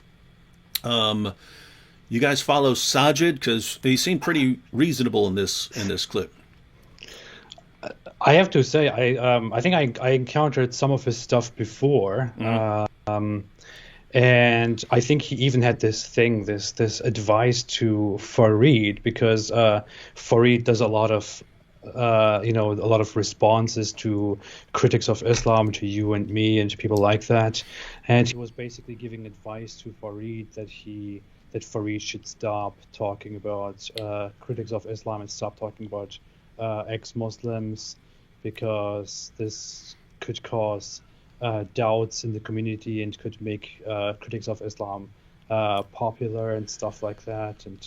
follow Sajid? Because he seemed pretty reasonable in this clip. I have to say, I think I encountered some of his stuff before. And I think he even had this advice to Farid, because Farid does a lot of responses to critics of Islam, to you and me and to people like that. And he was basically giving advice to Farid that Farid should stop talking about critics of Islam and stop talking about ex-Muslims, because this could cause doubts in the community and could make critics of Islam popular and stuff like that, and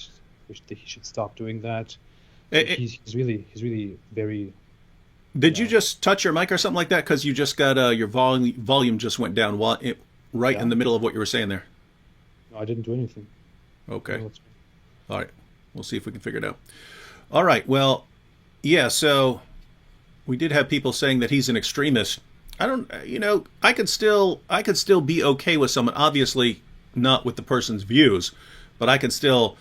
he should stop doing that. He's really very. Did you just touch your mic or something like that? Because you just got your volume just went down in the middle of what you were saying there. No, I didn't do anything. Okay. No, all right. We'll see if we can figure it out. All right. Well, yeah. So we did have people saying that he's an extremist. I don't, I could still be okay with someone. Obviously, not with the person's views, but I could still,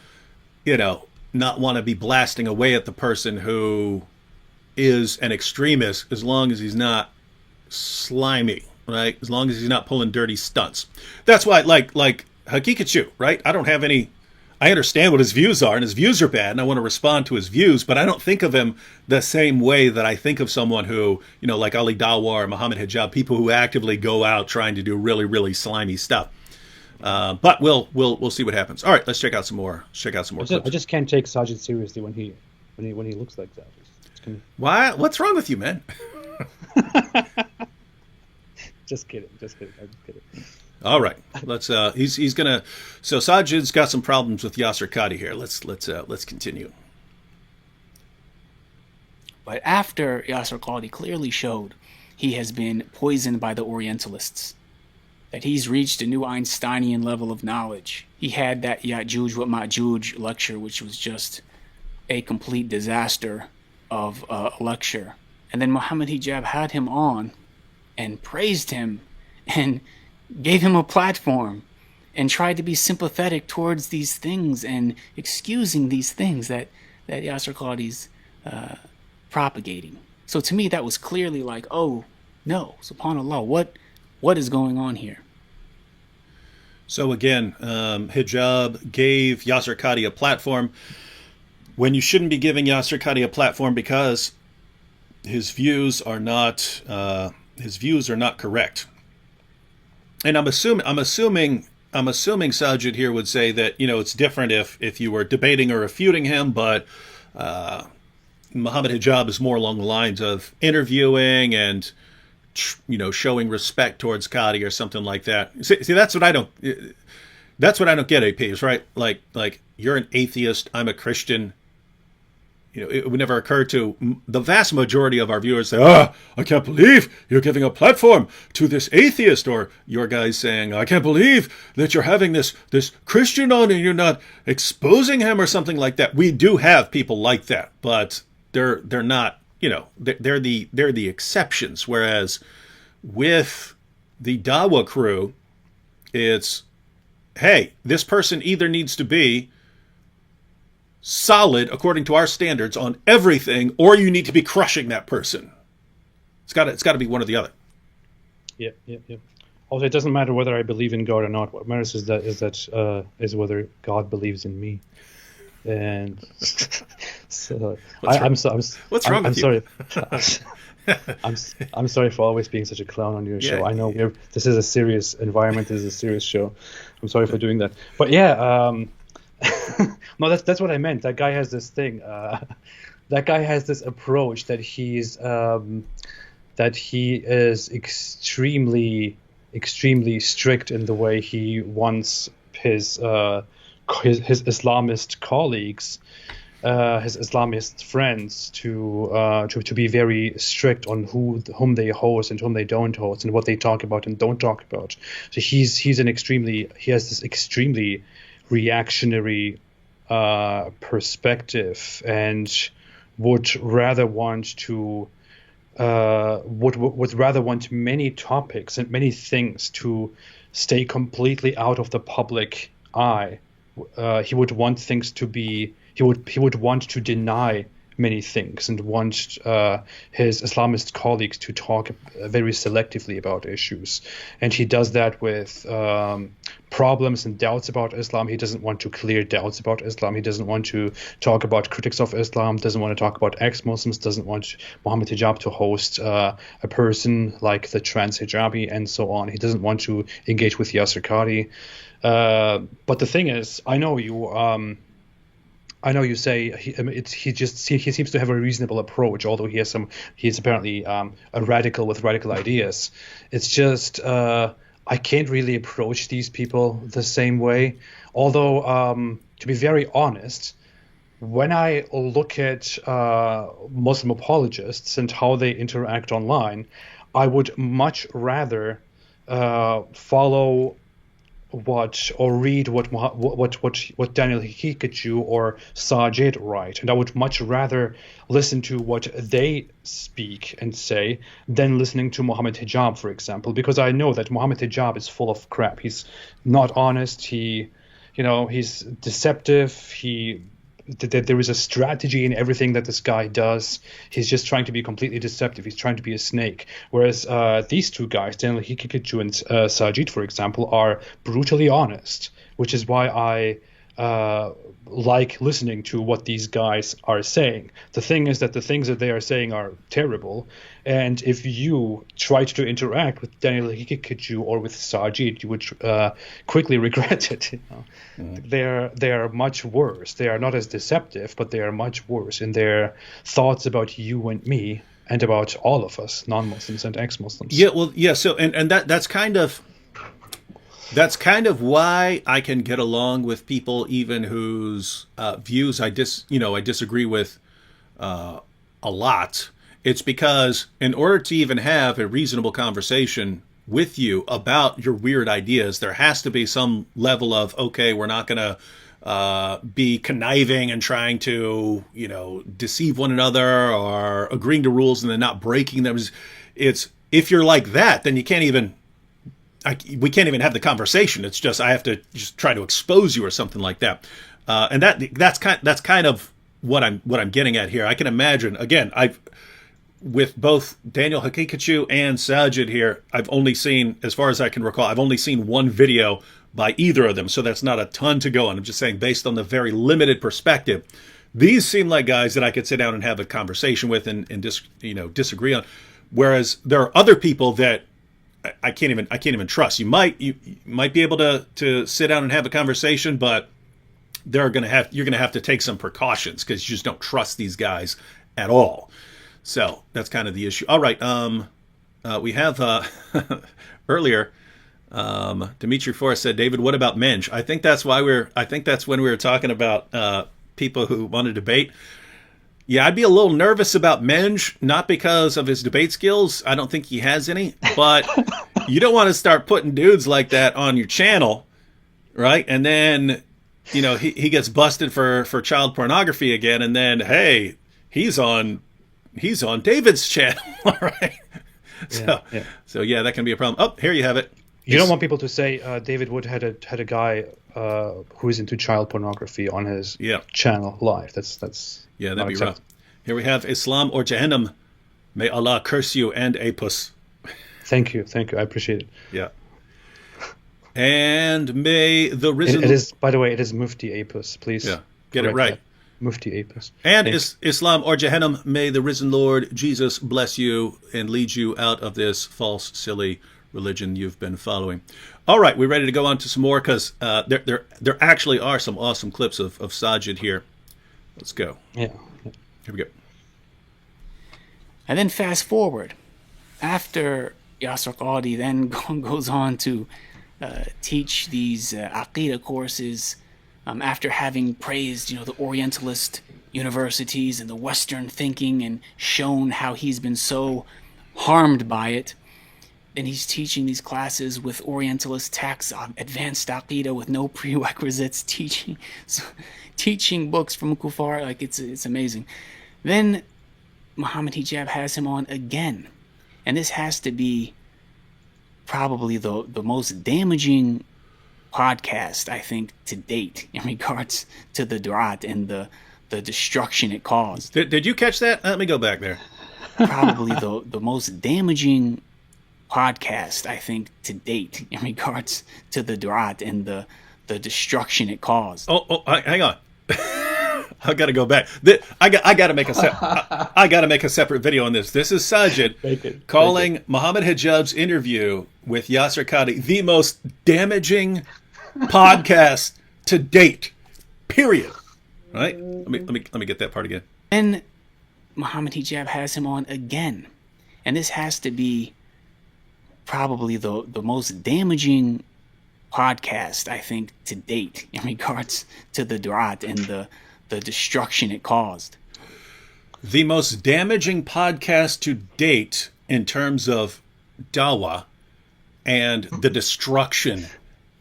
not want to be blasting away at the person who is an extremist, as long as he's not slimy, right? As long as he's not pulling dirty stunts. That's why, like Hakikachu, right? I understand what his views are, and his views are bad, and I want to respond to his views, but I don't think of him the same way that I think of someone who, like Ali Dawah or Muhammad Hijab, people who actively go out trying to do really, really slimy stuff. But we'll see what happens. All right, let's check out some more. I just can't take Sajid seriously when he looks like that. Why? What's wrong with you, man? Just kidding. I'm just kidding. All right, let's. He's gonna. So Sajid's got some problems with Yasser Qadi here. Let's continue. But after Yasser Qadi clearly showed he has been poisoned by the Orientalists, that he's reached a new Einsteinian level of knowledge. He had that Ya'juj with Ma'juj lecture, which was just a complete disaster of a lecture. And then Muhammad Hijab had him on and praised him and gave him a platform and tried to be sympathetic towards these things and excusing these things that Yasser Qadi's propagating. So to me, that was clearly like, oh, no, subhanAllah, what is going on here? So again, Hijab gave Yasser Qadi a platform when you shouldn't be giving Yasser Qadi a platform, because his views are not correct. And I'm assuming Sajid here would say that, it's different if you were debating or refuting him, but Muhammad Hijab is more along the lines of interviewing and showing respect towards Qadi or something like that. See, that's what I don't get, AP, is right. Like you're an atheist, I'm a Christian. It would never occur to the vast majority of our viewers say, I can't believe you're giving a platform to this atheist, or your guys saying, I can't believe that you're having this Christian on and you're not exposing him, or something like that. We do have people like that, but they're not, they're the exceptions. Whereas with the Dawah crew, it's, hey, this person either needs to be solid according to our standards on everything, or you need to be crushing that person. It's got to be one or the other. Yep. Also, it doesn't matter whether I believe in God or not. What matters is whether God believes in me. And so what's wrong with you? I'm sorry for always being such a clown on your show. I know this is a serious environment. This is a serious show. I'm sorry for doing that. But no, that's what I meant. That guy has this thing. That guy has this approach that he is extremely strict in the way he wants his Islamist colleagues, his Islamist friends to be very strict on whom they host and whom they don't host, and what they talk about and don't talk about. So he has this extremely reactionary perspective, and would rather want many topics and many things to stay completely out of the public eye. He would want things to be. He would want to deny many things and want his Islamist colleagues to talk very selectively about issues. And he does that with problems and doubts about Islam. He doesn't want to clear doubts about Islam. He doesn't want to talk about critics of Islam, doesn't want to talk about ex-Muslims, doesn't want Muhammad Hijab to host a person like the trans hijabi, and so on. He doesn't want to engage with Yasser Qadi. But the thing is, I know you say he seems to have a reasonable approach, although he's apparently a radical with radical ideas. It's just I can't really approach these people the same way. Although, to be very honest, when I look at Muslim apologists and how they interact online, I would much rather follow watch or read what Daniel Hikiju or Sajid write, and I would much rather listen to what they speak and say than listening to Mohammed Hijab, for example, because I know that Mohammed Hijab is full of crap. He's not honest. He's deceptive. There is a strategy in everything that this guy does. He's just trying to be completely deceptive. He's trying to be a snake. Whereas these two guys, Daniel Hikiju and Sajid, for example, are brutally honest, which is why I like listening to what these guys are saying. The thing is that the things that they are saying are terrible, and if you tried to interact with Daniel Hikiju or with Sajid, you would quickly regret it. They are much worse. They are not as deceptive, but they are much worse in their thoughts about you and me and about all of us, non-Muslims and ex-Muslims. Yeah, well, yeah. So, and that's kind of why I can get along with people even whose views I disagree with a lot. It's because in order to even have a reasonable conversation with you about your weird ideas, there has to be some level of, okay, we're not going to be conniving and trying to, deceive one another or agreeing to rules and then not breaking them. It's if you're like that, then you can't even. We can't even have the conversation. It's just I have to just try to expose you or something like that, and that's kind of what I'm getting at here. I can imagine again. With both Daniel Hikiju and Sajid here, I've only seen, as far as I can recall, I've only seen one video by either of them, so that's not a ton to go on. I'm just saying, based on the very limited perspective, these seem like guys that I could sit down and have a conversation with and disagree on. Whereas there are other people that I can't even trust. You might be able to sit down and have a conversation, but you're gonna have to take some precautions because you just don't trust these guys at all. So that's kind of the issue. All right, we have earlier. Dimitri Forrest said, "David, what about Mensch?" I think that's when we were talking about people who want to debate. Yeah, I'd be a little nervous about Mensch, not because of his debate skills. I don't think he has any, but you don't want to start putting dudes like that on your channel, right? And then, he gets busted for child pornography again, and then, hey, he's on David's channel, all right? So yeah, that can be a problem. Oh, here you have it. You don't want people to say David Wood had a guy who is into child pornography on his channel live. That'd be rough. Here we have Islam or Jahannam. May Allah curse you and Apus. Thank you. I appreciate it. Yeah. And may the risen... It is, by the way, it is Mufti Apus. Please get it right. That. Mufti Apus. And Islam or Jahannam, may the risen Lord Jesus bless you and lead you out of this false, silly religion you've been following. All right, we're ready to go on to some more because there actually are some awesome clips of Sajid here. Let's go. Yeah. Here we go. And then fast forward. After Yasser Qadi then goes on to teach these Aqidah courses, after having praised, the Orientalist universities and the Western thinking and shown how he's been so harmed by it, and he's teaching these classes with Orientalist texts on advanced Aqidah with no prerequisites, teaching books from Kufar, like it's amazing. Then Muhammad Hijab has him on again, and this has to be probably the most damaging podcast, I think, to date in regards to the Durat and the destruction it caused. Did you catch that? Let me go back there. Probably the most damaging podcast, I think, to date in regards to the Durat and the destruction it caused. Oh, hang on. I got to go back. I got to make a separate video on this. This is Sajid calling Muhammad Hijab's interview with Yasser Qadi the most damaging podcast to date. Period. Right? Let me get that part again. And Muhammad Hijab has him on again, and this has to be probably the most damaging podcast, I think, to date in regards to the Durat and the destruction it caused. The most damaging podcast to date in terms of Dawah and the destruction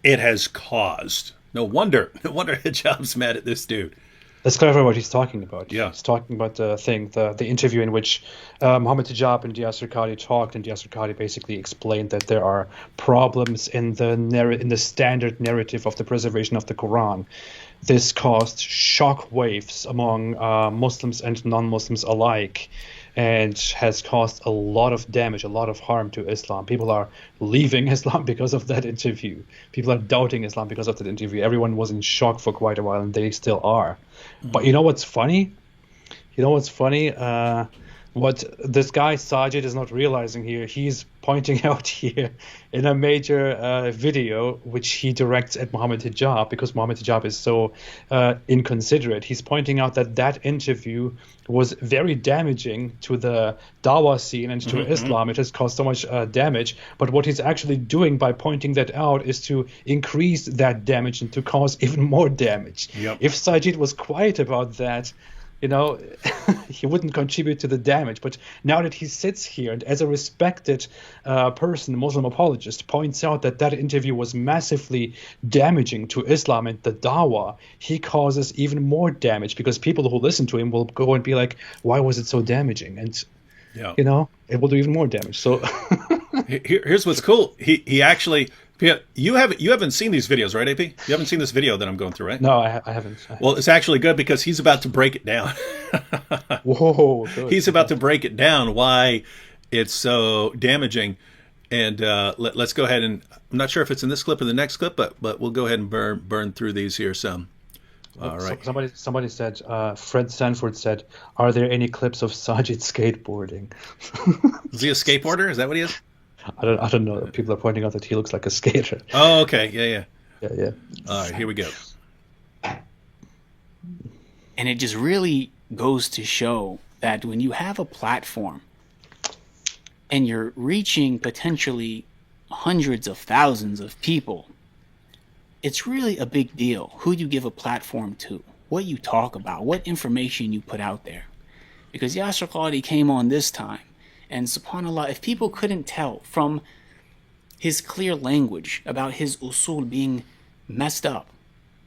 it has caused. No wonder Hijab's mad at this dude. Let's clarify what he's talking about. Yeah. He's talking about the interview in which Mohammed Hijab and Yasser Qadhi talked, and Yasser Qadhi basically explained that there are problems in the standard narrative of the preservation of the Quran. This caused shock waves among Muslims and non-Muslims alike, and has caused a lot of damage, a lot of harm to Islam. People are leaving Islam because of that interview. People are doubting Islam because of that interview. Everyone was in shock for quite a while, and they still are. But you know what's funny? What this guy Sajid is not realizing here, he's pointing out here in a major video which he directs at Mohammed Hijab, because Mohammed Hijab is so inconsiderate. He's pointing out that interview was very damaging to the Dawah scene and to Islam. It has caused so much damage. But what he's actually doing by pointing that out is to increase that damage and to cause even more damage. Yep. If Sajid was quiet about that, he wouldn't contribute to the damage. But now that he sits here and as a respected person, Muslim apologist, points out that interview was massively damaging to Islam and the Dawah, he causes even more damage, because people who listen to him will go and be like, why was it so damaging? And, it will do even more damage. So here's what's cool. He actually... You haven't seen these videos, right, AP? You haven't seen this video that I'm going through, right? No, I haven't. Well, it's actually good because he's about to break it down. Whoa. Good. He's about to break it down why it's so damaging. And let's go ahead and... I'm not sure if it's in this clip or the next clip, but we'll go ahead and burn through these here some. All right. Somebody said, Fred Sanford said, are there any clips of Sajid skateboarding? Is he a skateboarder? Is that what he is? I don't know. People are pointing out that he looks like a skater. Oh, okay. Yeah. Yeah. All right, here we go. And it just really goes to show that when you have a platform and you're reaching potentially hundreds of thousands of people, it's really a big deal who you give a platform to, what you talk about, what information you put out there. Because Yasser Qadhi came on this time, and subhanAllah, if people couldn't tell from his clear language about his usul being messed up,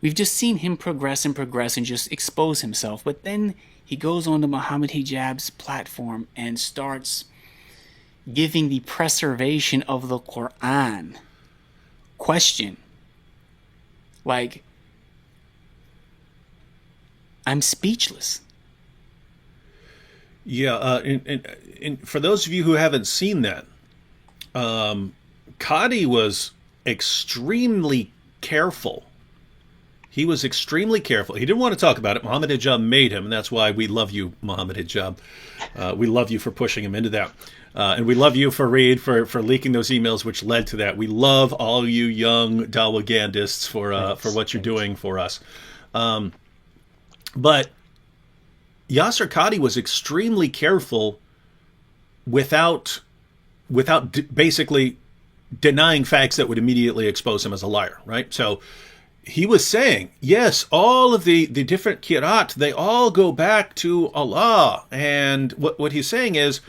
we've just seen him progress and just expose himself. But then he goes on to Mohammed Hijab's platform and starts giving the preservation of the Quran question. Like, I'm speechless. Yeah, and for those of you who haven't seen that, Qadhi was extremely careful. He was extremely careful. He didn't want to talk about it. Mohammed Hijab made him, and that's why we love you, Mohammed Hijab. We love you for pushing him into that. And we love you, Fareed, for leaking those emails, which led to that. We love all you young Dawagandists for what you're doing for us. But Yasser Qadhi was extremely careful without basically denying facts that would immediately expose him as a liar, right? So he was saying, yes, all of the different kirat, they all go back to Allah. And what he's saying is,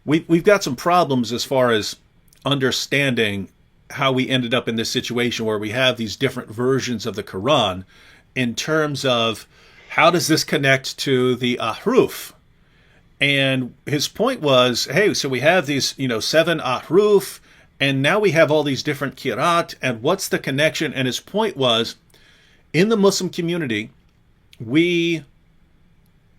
we've got some problems as far as understanding how we ended up in this situation where we have these different versions of the Quran in terms of how does this connect to the ahruf? And his point was, hey, so we have these, 7 ahruf, and now we have all these different kirat, and what's the connection? And his point was, in the Muslim community, we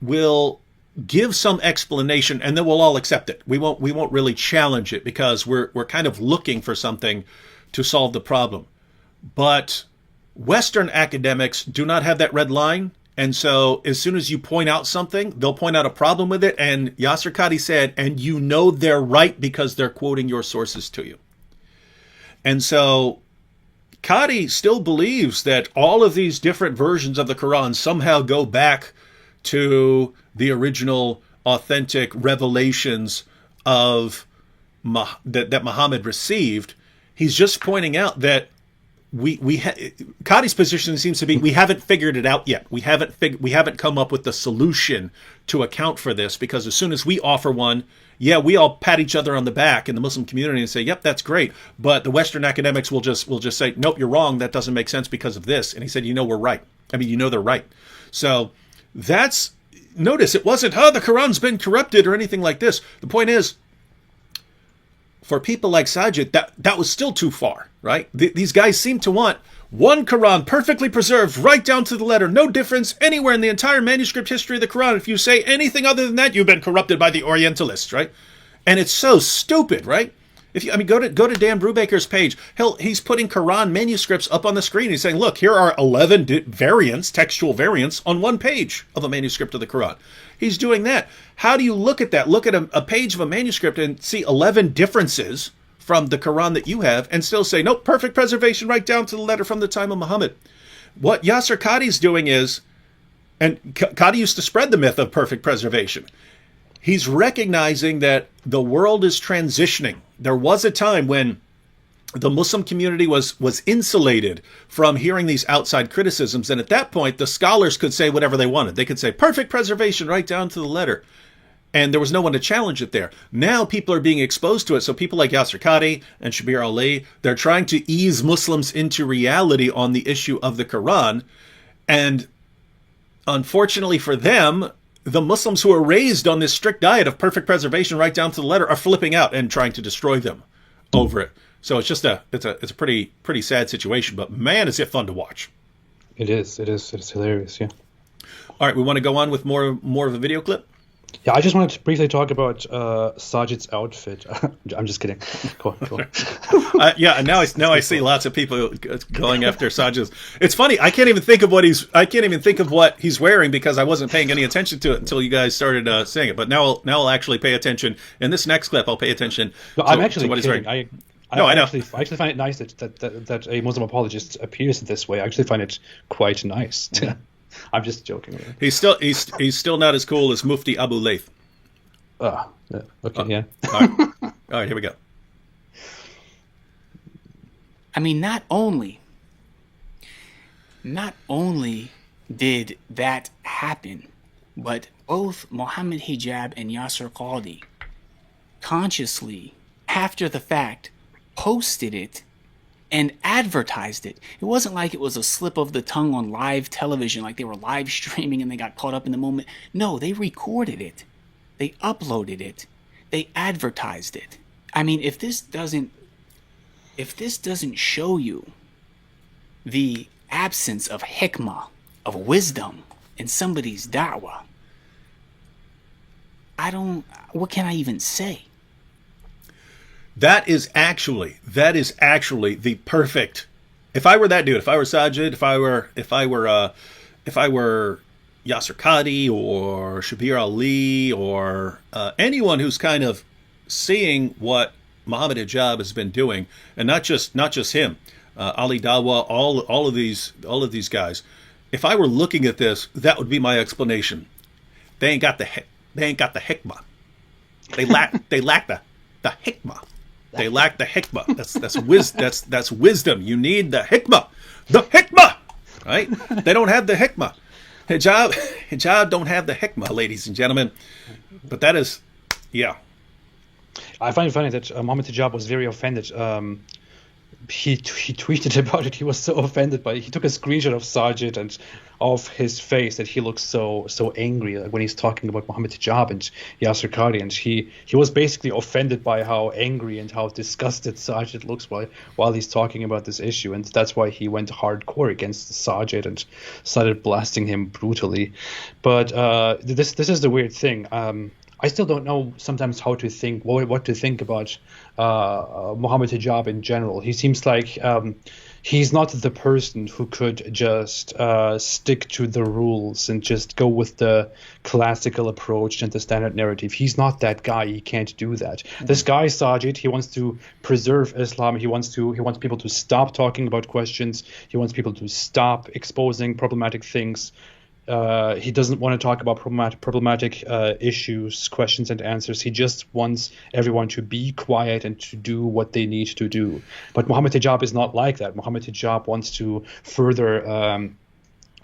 will give some explanation, and then we'll all accept it. We won't really challenge it because we're kind of looking for something to solve the problem. But Western academics do not have that red line. And so as soon as you point out something, they'll point out a problem with it. And Yasser Qadhi said, and they're right because they're quoting your sources to you. And so Qadhi still believes that all of these different versions of the Quran somehow go back to the original authentic revelations of that Muhammad received. He's just pointing out that Qadi's position seems to be we haven't figured it out yet. We haven't come up with the solution to account for this, because as soon as we offer one, yeah, we all pat each other on the back in the Muslim community and say, "Yep, that's great." But the Western academics will just say, "Nope, you're wrong. That doesn't make sense because of this." And he said, "We're right. I mean, they're right." So notice it wasn't, the Quran's been corrupted or anything like this. The point is, for people like Sajid, that was still too far, right? These guys seem to want one Quran perfectly preserved right down to the letter, no difference anywhere in the entire manuscript history of the Quran. If you say anything other than that, you've been corrupted by the Orientalists, right? And it's so stupid, right? Go to Dan Brubaker's page. He's putting Quran manuscripts up on the screen. He's saying, look, here are 11 textual variants on one page of a manuscript of the Quran. He's doing that. How do you look at that? Look at a page of a manuscript and see 11 differences from the Quran that you have and still say, nope, perfect preservation right down to the letter from the time of Muhammad. What Yasser Qadi's doing is, and Qadi used to spread the myth of perfect preservation, he's recognizing that the world is transitioning. There was a time when the Muslim community was insulated from hearing these outside criticisms. And at that point, the scholars could say whatever they wanted. They could say perfect preservation right down to the letter. And there was no one to challenge it there. Now people are being exposed to it. So people like Yasser Qadi and Shabir Ali, they're trying to ease Muslims into reality on the issue of the Quran. And unfortunately for them, the Muslims who are raised on this strict diet of perfect preservation right down to the letter are flipping out and trying to destroy them over it. So it's just it's a pretty sad situation, but man, is it fun to watch. It is hilarious, yeah. All right, we want to go on with more of a video clip? Yeah, I just wanted to briefly talk about Sajid's outfit. I'm just kidding. Go on. Yeah, now I see lots of people going after Sajid's. It's funny. I can't even think of what he's wearing because I wasn't paying any attention to it until you guys started saying it. But now I'll actually pay attention. In this next clip, I'll pay attention. No, I'm actually to what kidding. he's wearing. I know. I actually find it nice that a Muslim apologist appears this way. I actually find it quite nice. I'm just joking. He's still not as cool as Mufti Abu Layth. Okay, yeah. All right, here we go. I mean, not only did that happen, but both Mohammed Hijab and Yasser Qadi consciously, after the fact, posted it and advertised it. It wasn't like it was a slip of the tongue on live television, like they were live streaming and they got caught up in the moment. No, they recorded it. They uploaded it. They advertised it. I mean, if this doesn't show you the absence of hikmah, of wisdom in somebody's da'wah, what can I even say? That is actually the perfect. If I were that dude, if I were Sajid, if I were Yasser Qadi or Shabir Ali or anyone who's kind of seeing what Mohammed Hijab has been doing, and not just him, Ali Dawah, all of these guys. If I were looking at this, that would be my explanation. They ain't got the hikmah. They lack the hikmah. They lack the hikmah. That's wisdom. You need the hikmah. The hikmah, right? They don't have the hikmah. Hijab don't have the hikmah, ladies and gentlemen. But that is, yeah. I find it funny that Mohammed Hijab was very offended. He tweeted about it. He was so offended by it. He took a screenshot of Sajid and of his face that he looks so angry when he's talking about Mohammed Hijab and Yasser Qadi, and he was basically offended by how angry and how disgusted Sajid looks while he's talking about this issue, and that's why he went hardcore against Sajid and started blasting him brutally. But this is the weird thing. I still don't know sometimes how to think, what to think about Mohammed Hijab in general. He seems like he's not the person who could just stick to the rules and just go with the classical approach and the standard narrative. He's not that guy. He can't do that. This guy, Sajid, he wants to preserve Islam. He wants people to stop talking about questions. He wants people to stop exposing problematic things. He doesn't want to talk about problematic issues, questions, and answers. He just wants everyone to be quiet and to do what they need to do. But Mohammed Hijab is not like that. Mohammed Hijab wants to further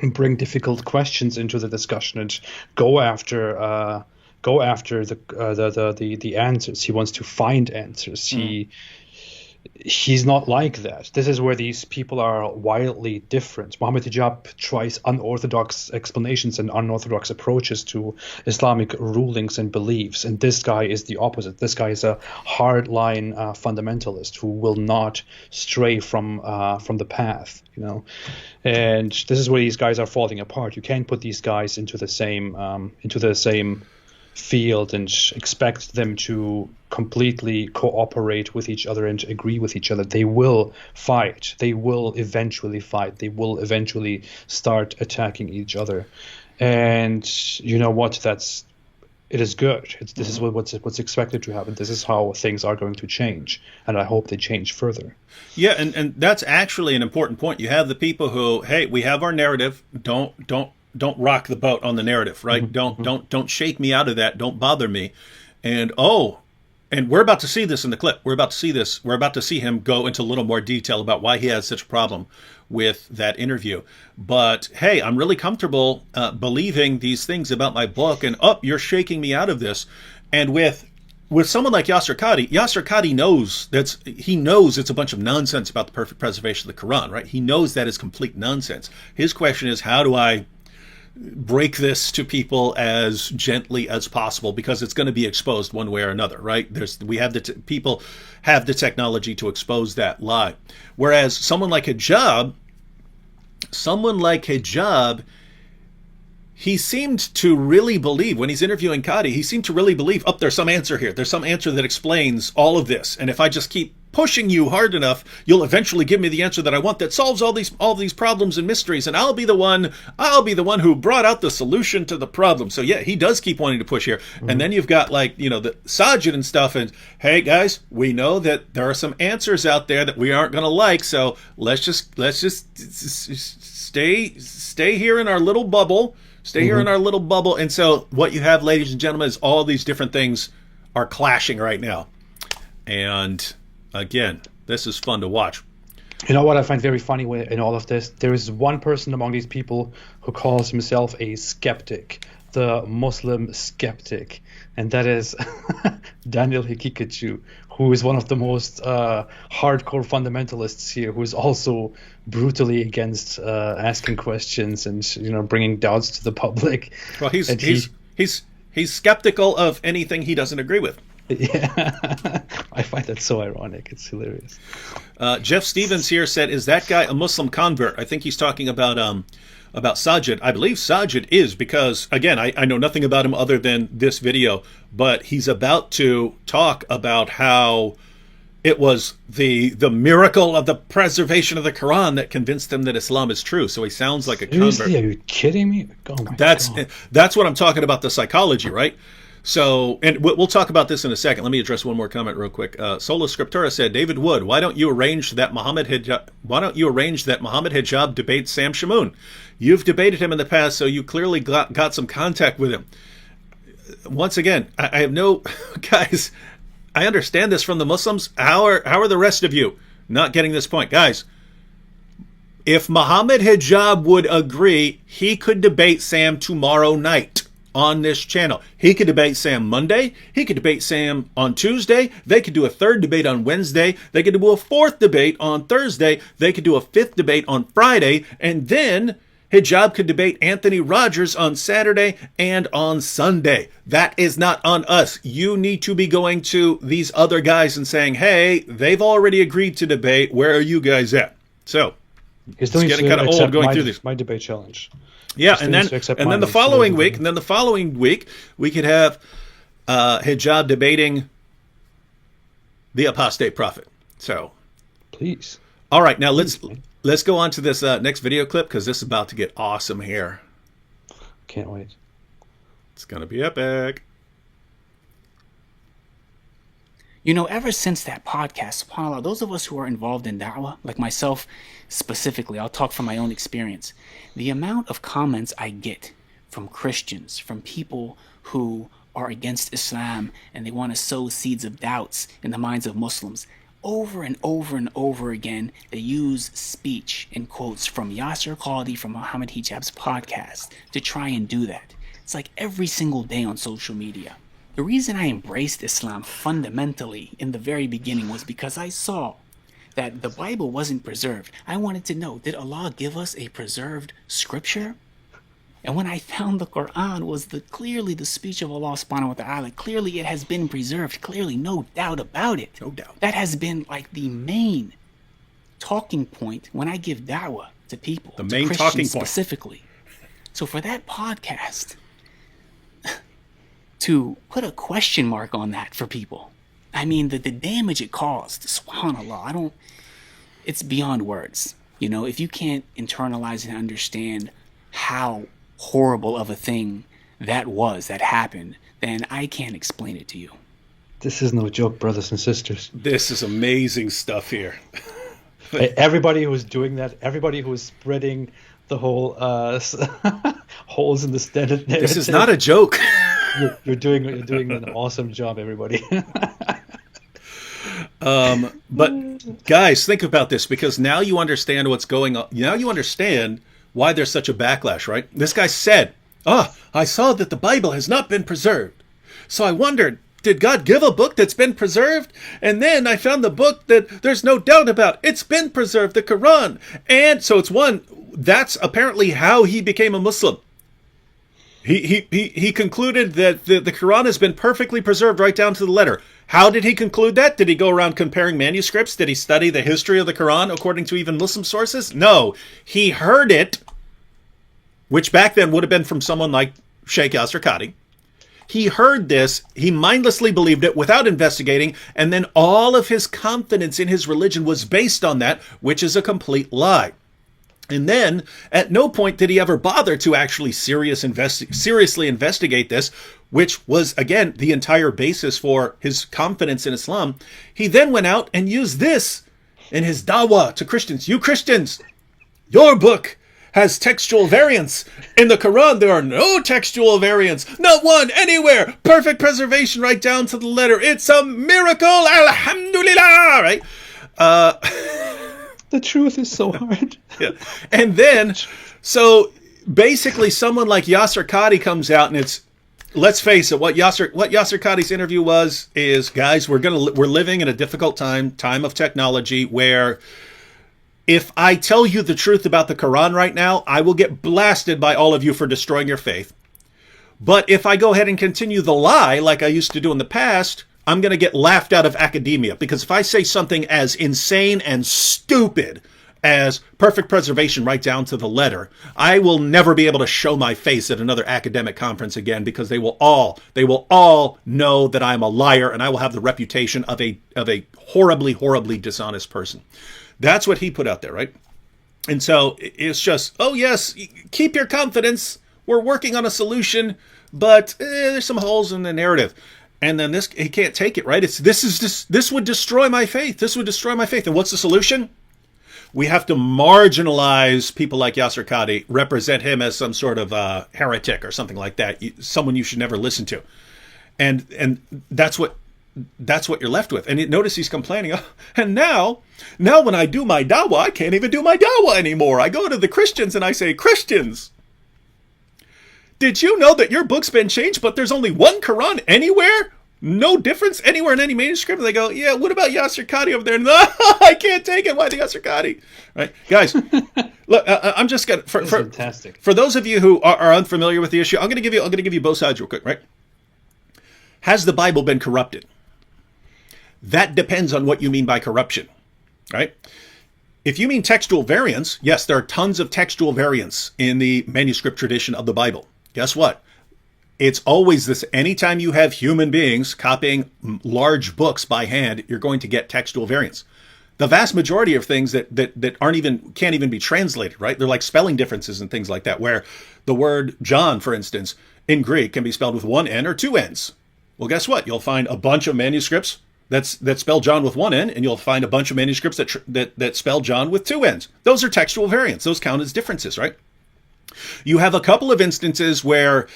bring difficult questions into the discussion and go after the answers. He wants to find answers. He's not like that. This is where these people are wildly different. Mohammed Hijab tries unorthodox explanations and unorthodox approaches to Islamic rulings and beliefs, and this guy is the opposite. This guy is a hardline fundamentalist who will not stray from the path, you know. And this is where these guys are falling apart. You can't put these guys into the same field and expect them to completely cooperate with each other and agree with each other. They will fight. They will eventually fight. They will eventually start attacking each other. And you know what? It is good. This is what's expected to happen. This is how things are going to change, and I hope they change further. Yeah, and that's actually an important point. You have the people who, hey, we have our narrative. Don't rock the boat on the narrative, right? Don't shake me out of that. Don't bother me. And we're about to see this in the clip. We're about to see this. We're about to see him go into a little more detail about why he has such a problem with that interview. But hey, I'm really comfortable believing these things about my book, and you're shaking me out of this. And with someone like Yasser Qadhi knows it's a bunch of nonsense about the perfect preservation of the Quran, right? He knows that is complete nonsense. His question is, how do I break this to people as gently as possible, because it's going to be exposed one way or another, right? People have the technology to expose that lie. Whereas someone like Hijab, he seemed to really believe, when he's interviewing Qadhi, he seemed to really believe, there's some answer here. There's some answer that explains all of this. And if I just keep pushing you hard enough, you'll eventually give me the answer that I want that solves all these problems and mysteries, and I'll be the one who brought out the solution to the problem. So yeah, he does keep wanting to push here. And then you've got, like, you know, the Sajid and stuff, and hey guys, we know that there are some answers out there that we aren't going to like, so let's just stay here in our little bubble. Stay here in our little bubble. And so what you have, ladies and gentlemen, is all these different things are clashing right now. And again, this is fun to watch. You know what I find very funny in all of this? There is one person among these people who calls himself a skeptic, the Muslim skeptic, and that is Daniel Hikikachu, who is one of the most hardcore fundamentalists here, who is also brutally against asking questions and, you know, bringing doubts to the public. Well, he's skeptical of anything he doesn't agree with. Yeah, I find that so ironic. It's hilarious. Jeff Stevens here said, "Is that guy a Muslim convert?" I think he's talking about Sajid. I believe Sajid is, because again, I know nothing about him other than this video, but he's about to talk about how it was the miracle of the preservation of the Quran that convinced him that Islam is true. So he sounds like a convert. Are you kidding me? Oh my God. That's what I'm talking about, the psychology, right? So, and we'll talk about this in a second. Let me address one more comment real quick. Sola Scriptura said, David Wood, why don't you arrange that Muhammad Hijab debates Sam Shamoun? You've debated him in the past, so you clearly got some contact with him. Once again, I have no guys. I understand this from the Muslims. How are the rest of you not getting this point, guys? If Muhammad Hijab would agree, he could debate Sam tomorrow night on this channel. He could debate Sam Monday. He could debate Sam on Tuesday. They could do a third debate on Wednesday. They could do a fourth debate on Thursday. They could do a fifth debate on Friday. And then Hijab could debate Anthony Rogers on Saturday and on Sunday. That is not on us. You need to be going to these other guys and saying, hey, they've already agreed to debate. Where are you guys at? So it's getting kind of old going through this. My debate challenge. Yeah, and then the following week, we could have Hijab debating the apostate prophet. So, please. All right, now let's go on to this next video clip, because this is about to get awesome here. Can't wait. It's gonna be epic. You know, ever since that podcast, subhanAllah, those of us who are involved in da'wah, like myself specifically, I'll talk from my own experience, the amount of comments I get from Christians, from people who are against Islam and they want to sow seeds of doubts in the minds of Muslims, over and over and over again, they use speech and quotes from Yasser Qadhi, from Muhammad Hijab's podcast, to try and do that. It's like every single day on social media. The reason I embraced Islam fundamentally in the very beginning was because I saw that the Bible wasn't preserved. I wanted to know, did Allah give us a preserved scripture? And when I found the Quran was clearly the speech of Allah subhanahu wa ta'ala, clearly it has been preserved, clearly, no doubt about it. No doubt. That has been like the main talking point when I give da'wah to people, The to main Christians talking point. specifically. So for that podcast to put a question mark on that for people, I mean, the damage it caused, subhanAllah, it's beyond words. You know, if you can't internalize and understand how horrible of a thing that happened, then I can't explain it to you. This is no joke, brothers and sisters. This is amazing stuff here. Everybody who's doing that, everybody who is spreading the whole holes in the standard narrative. This is not a joke. You're doing an awesome job, everybody. But guys, think about this, because now you understand what's going on. Now you understand why there's such a backlash, right? This guy said, I saw that the Bible has not been preserved. So I wondered, did God give a book that's been preserved? And then I found the book that there's no doubt about. It's been preserved, the Quran. And so that's apparently how he became a Muslim. He concluded that the Quran has been perfectly preserved right down to the letter. How did he conclude that? Did he go around comparing manuscripts? Did he study the history of the Quran according to even Muslim sources? No. He heard it, which back then would have been from someone like Sheikh Yasser Qadhi. He heard this, he mindlessly believed it without investigating, and then all of his confidence in his religion was based on that, which is a complete lie. And then, at no point did he ever bother to actually seriously investigate this, which was, again, the entire basis for his confidence in Islam. He then went out and used this in his dawah to Christians. You Christians, your book has textual variants. In the Quran, there are no textual variants. Not one, anywhere. Perfect preservation right down to the letter. It's a miracle. Alhamdulillah. Right? The truth is so hard. Yeah. And then, so basically someone like Yasser Qadhi comes out and it's, let's face it, what Yasser Qadhi's interview is, guys, we're living in a difficult time of technology where if I tell you the truth about the Quran right now, I will get blasted by all of you for destroying your faith. But if I go ahead and continue the lie like I used to do in the past, I'm going to get laughed out of academia, because if I say something as insane and stupid as perfect preservation right down to the letter, I will never be able to show my face at another academic conference again, because they will all know that I'm a liar and I will have the reputation of a horribly, horribly dishonest person. That's what he put out there, right? And so it's just, oh yes, keep your confidence. We're working on a solution, but there's some holes in the narrative. And then he can't take it, right? This would destroy my faith. This would destroy my faith. And what's the solution? We have to marginalize people like Yasser Qadhi, represent him as some sort of heretic or something like that, someone you should never listen to. And that's what you're left with. And notice he's complaining, and now when I do my dawah, I can't even do my dawah anymore. I go to the Christians and I say, Christians, did you know that your book's been changed, but there's only one Quran anywhere? No difference anywhere in any manuscript? And they go, yeah, what about Yasser Qadhi over there? No, I can't take it. Why the Yasser Qadhi? Right, guys, look, I'm just going to, fantastic. For those of you who are unfamiliar with the issue, I'm going to give you both sides real quick, right? Has the Bible been corrupted? That depends on what you mean by corruption, right? If you mean textual variants, yes, there are tons of textual variants in the manuscript tradition of the Bible. Guess what? It's always this. Anytime you have human beings copying large books by hand, you're going to get textual variants. The vast majority of things that can't even be translated, right? They're like spelling differences and things like that, where the word John, for instance, in Greek can be spelled with one N or two N's. Well, guess what? You'll find a bunch of manuscripts that spell John with one N, and you'll find a bunch of manuscripts that spell John with two N's. Those are textual variants. Those count as differences, right? You have a couple of instances where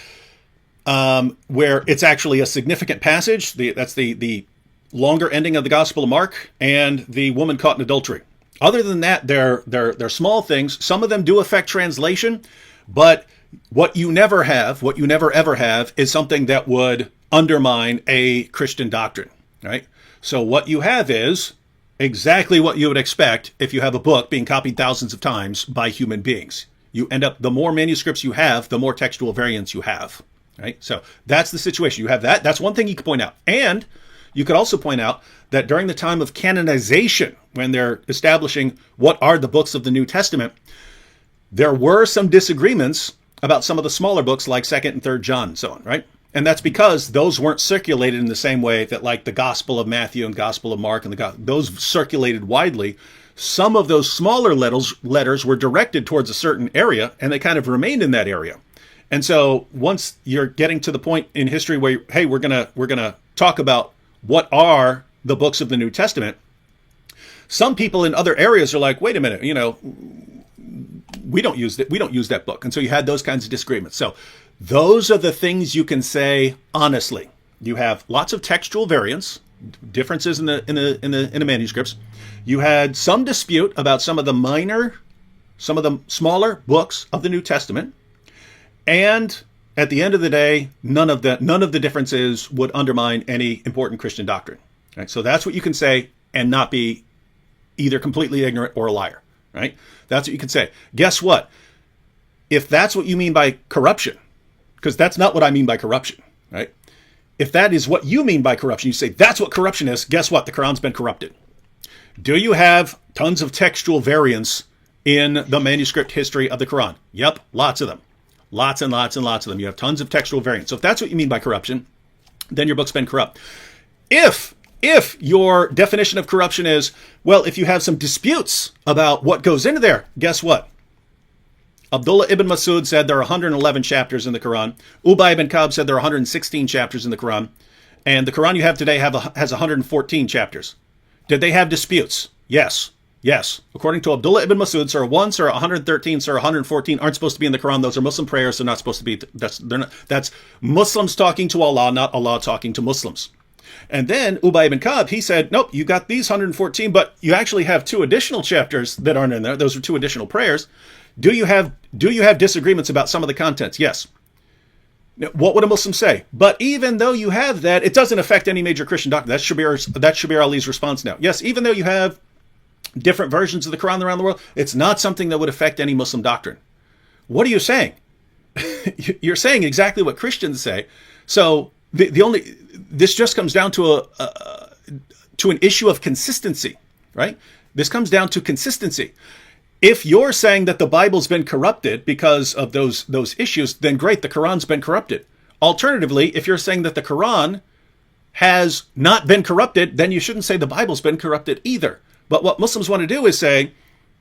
it's actually a significant passage. That's the longer ending of the Gospel of Mark and the woman caught in adultery. Other than that, they're small things. Some of them do affect translation, but what you never ever have is something that would undermine a Christian doctrine, right? So what you have is exactly what you would expect if you have a book being copied thousands of times by human beings. You end up, the more manuscripts you have, the more textual variants you have, right? So that's the situation. You have that. That's one thing you could point out. And you could also point out that during the time of canonization, when they're establishing what are the books of the New Testament, there were some disagreements about some of the smaller books like 2nd and 3rd John and so on, right? And that's because those weren't circulated in the same way that like the Gospel of Matthew and Gospel of Mark and those circulated widely. Some of those smaller letters were directed towards a certain area, and they kind of remained in that area. And so once you're getting to the point in history where, hey, we're gonna talk about what are the books of the New Testament, some people in other areas are like, wait a minute, we don't use that book. And so you had those kinds of disagreements. So those are the things you can say honestly. You have lots of textual variants, differences in the manuscripts. You had some dispute about some of the smaller books of the New Testament. And at the end of the day, none of the differences would undermine any important Christian doctrine. Right? So that's what you can say and not be either completely ignorant or a liar. Right? That's what you can say. Guess what? If that's what you mean by corruption, because that's not what I mean by corruption, right? If that is what you mean by corruption, you say that's what corruption is, guess what? The Quran's been corrupted. Do you have tons of textual variants in the manuscript history of the Quran? Yep, lots of them. Lots and lots and lots of them. You have tons of textual variants. So if that's what you mean by corruption, then your book's been corrupt. If your definition of corruption is, well, if you have some disputes about what goes into there, guess what? Abdullah ibn Masud said there are 111 chapters in the Quran. Ubay ibn Ka'b said there are 116 chapters in the Quran. And the Quran you have today has 114 chapters. Did they have disputes? Yes. Yes. According to Abdullah ibn Masud, Surah 1, Surah 113, Surah 114 aren't supposed to be in the Quran. Those are Muslim prayers. They're not supposed to be. That's Muslims talking to Allah, not Allah talking to Muslims. And then Ubay ibn Ka'b, he said, nope, you got these 114, but you actually have 2 additional chapters that aren't in there. Those are 2 additional prayers. Do you have disagreements about some of the contents? Yes. Now, what would a Muslim say? But even though you have that, it doesn't affect any major Christian doctrine. That's Shabir Ali's response now. Yes, even though you have different versions of the Quran around the world, it's not something that would affect any Muslim doctrine. What are you saying? You're saying exactly what Christians say. So this just comes down to an issue of consistency, right? This comes down to consistency. If you're saying that the Bible's been corrupted because of those issues, then great, the Quran's been corrupted. Alternatively, if you're saying that the Quran has not been corrupted, then you shouldn't say the Bible's been corrupted either. But what Muslims want to do is say